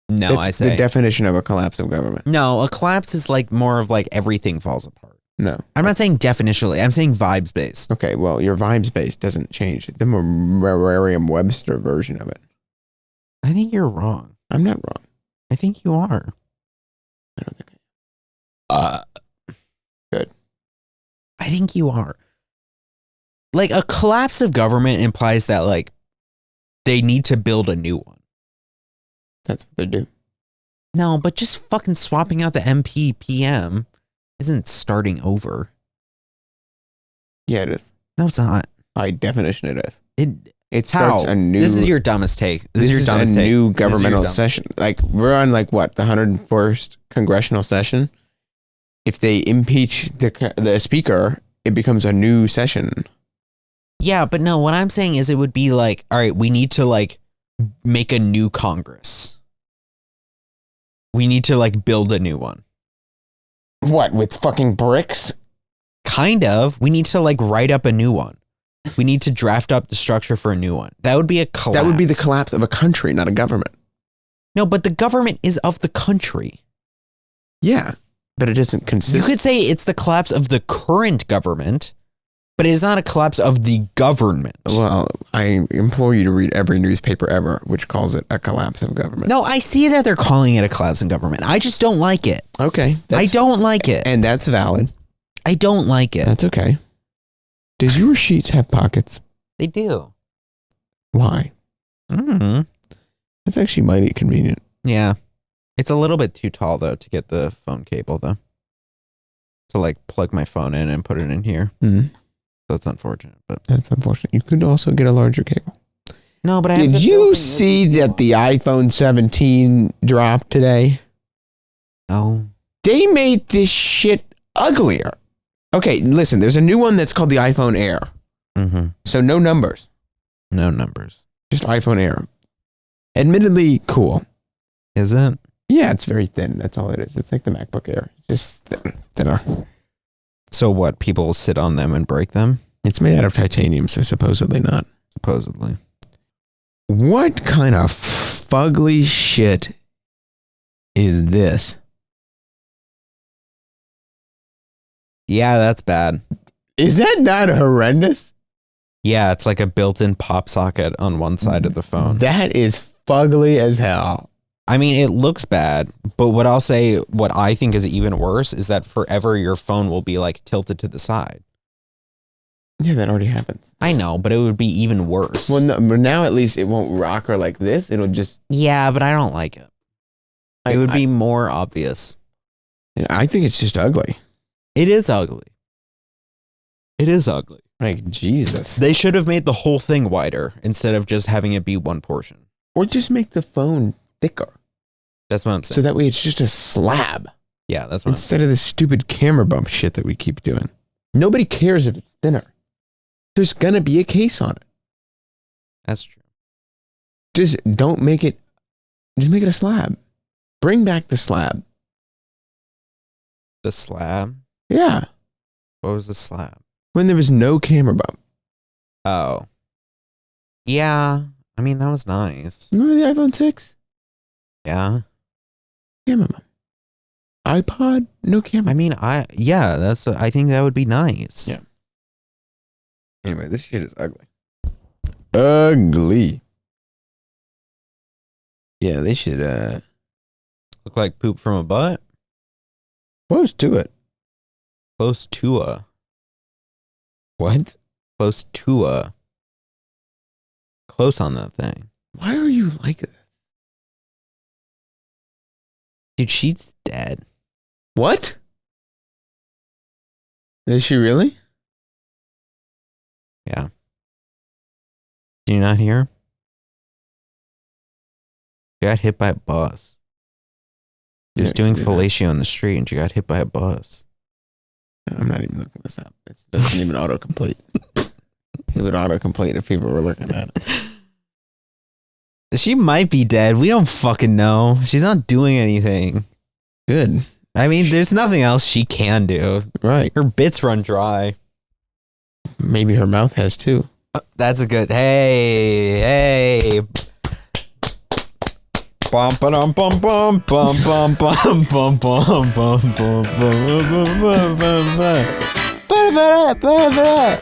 No, That's I say the definition of a collapse of government. no. A collapse is like more of like everything falls apart. No. I'm not saying definitionally. I'm saying vibes based. Okay, well, your vibes base doesn't change. The Merriam-Webster version of it. I think you're wrong. I'm not wrong. I think you are. I don't think I am. Good. I think you are. Like a collapse of government implies that like they need to build a new one. That's what they do. No, but just fucking swapping out the MP PM isn't starting over. Yeah, it is. No, it's not. By definition, it is. It starts a new. This is your dumbest take. This is a new governmental session. Like we're on like what, the 101st congressional session. If they impeach the speaker, it becomes a new session. Yeah, but no, what I'm saying is it would be like, all right, we need to like make a new Congress. We need to like build a new one. What, with fucking bricks? Kind of. We need to like write up a new one. We need to draft up the structure for a new one. That would be a collapse. That would be the collapse of a country, not a government. No, but the government is of the country. Yeah, but it isn't consistent. You could say it's the collapse of the current government, but it is not a collapse of the government. Well, I implore you to read every newspaper ever, which calls it a collapse of government. No, I see that they're calling it a collapse in government. I just don't like it. Okay. I don't like it. And that's valid. I don't like it. That's okay. Does your sheets have pockets? They do. Why? Mm-hmm. That's actually mighty convenient. Yeah. It's a little bit too tall, though, to get the phone cable, though. To, like, plug my phone in and put it in here. Mm-hmm. So it's unfortunate. But that's unfortunate. You could also get a larger cable. No, but Did you see that the iPhone 17 dropped today? No. They made this shit uglier. Okay, listen, there's a new one that's called the iPhone Air. Mm-hmm. So no numbers. No numbers. Just iPhone Air. Admittedly, cool. Is it? Yeah, it's very thin. That's all it is. It's like the MacBook Air. It's just thinner. So what? People sit on them and break them? It's made out of titanium, so supposedly not. Supposedly. What kind of fugly shit is this? Yeah, that's bad. Is that not horrendous? Yeah, it's like a built-in pop socket on one side of the phone. That is fugly as hell. I mean, it looks bad, but what I'll say, what I think is even worse is that forever your phone will be like tilted to the side. Yeah, that already happens. I know, but it would be even worse. Well, no, but now at least it won't rock her like this. It'll just... Yeah, but I don't like it. It would be more obvious. I think it's just ugly. It is ugly. It is ugly. Like, Jesus. They should have made the whole thing wider instead of just having it be one portion. Or just make the phone thicker. That's what I'm saying. So that way it's just a slab. Yeah, that's what instead of this stupid camera bump shit that we keep doing. Nobody cares if it's thinner. There's going to be a case on it. That's true. Just don't make it... Just make it a slab. Bring back the slab. The slab? Yeah. What was the slab? When there was no camera bump. Oh. Yeah. I mean, that was nice. Remember the iPhone 6? Yeah. Camera bump. iPod, no camera. I mean, I think that would be nice. Yeah. Anyway, this shit is ugly. Ugly. Yeah, they should look like poop from a butt. Close to it. Close to a. What? Close to a. Close on that thing. Why are you like this? Dude, she's dead. What? Is she really? Yeah. Do you not hear? got hit by a bus. She was doing fellatio on the street and she got hit by a bus. I'm not even looking this up. It doesn't even autocomplete. It would autocomplete if people were looking at it. She might be dead. We don't fucking know. She's not doing anything. Good. I mean, there's nothing else she can do. Right. Her bits run dry. Maybe her mouth has too. That's a good. Hey. Bum bum bum bum bum bum bum bum bum bum bum bum bum bum bum bum.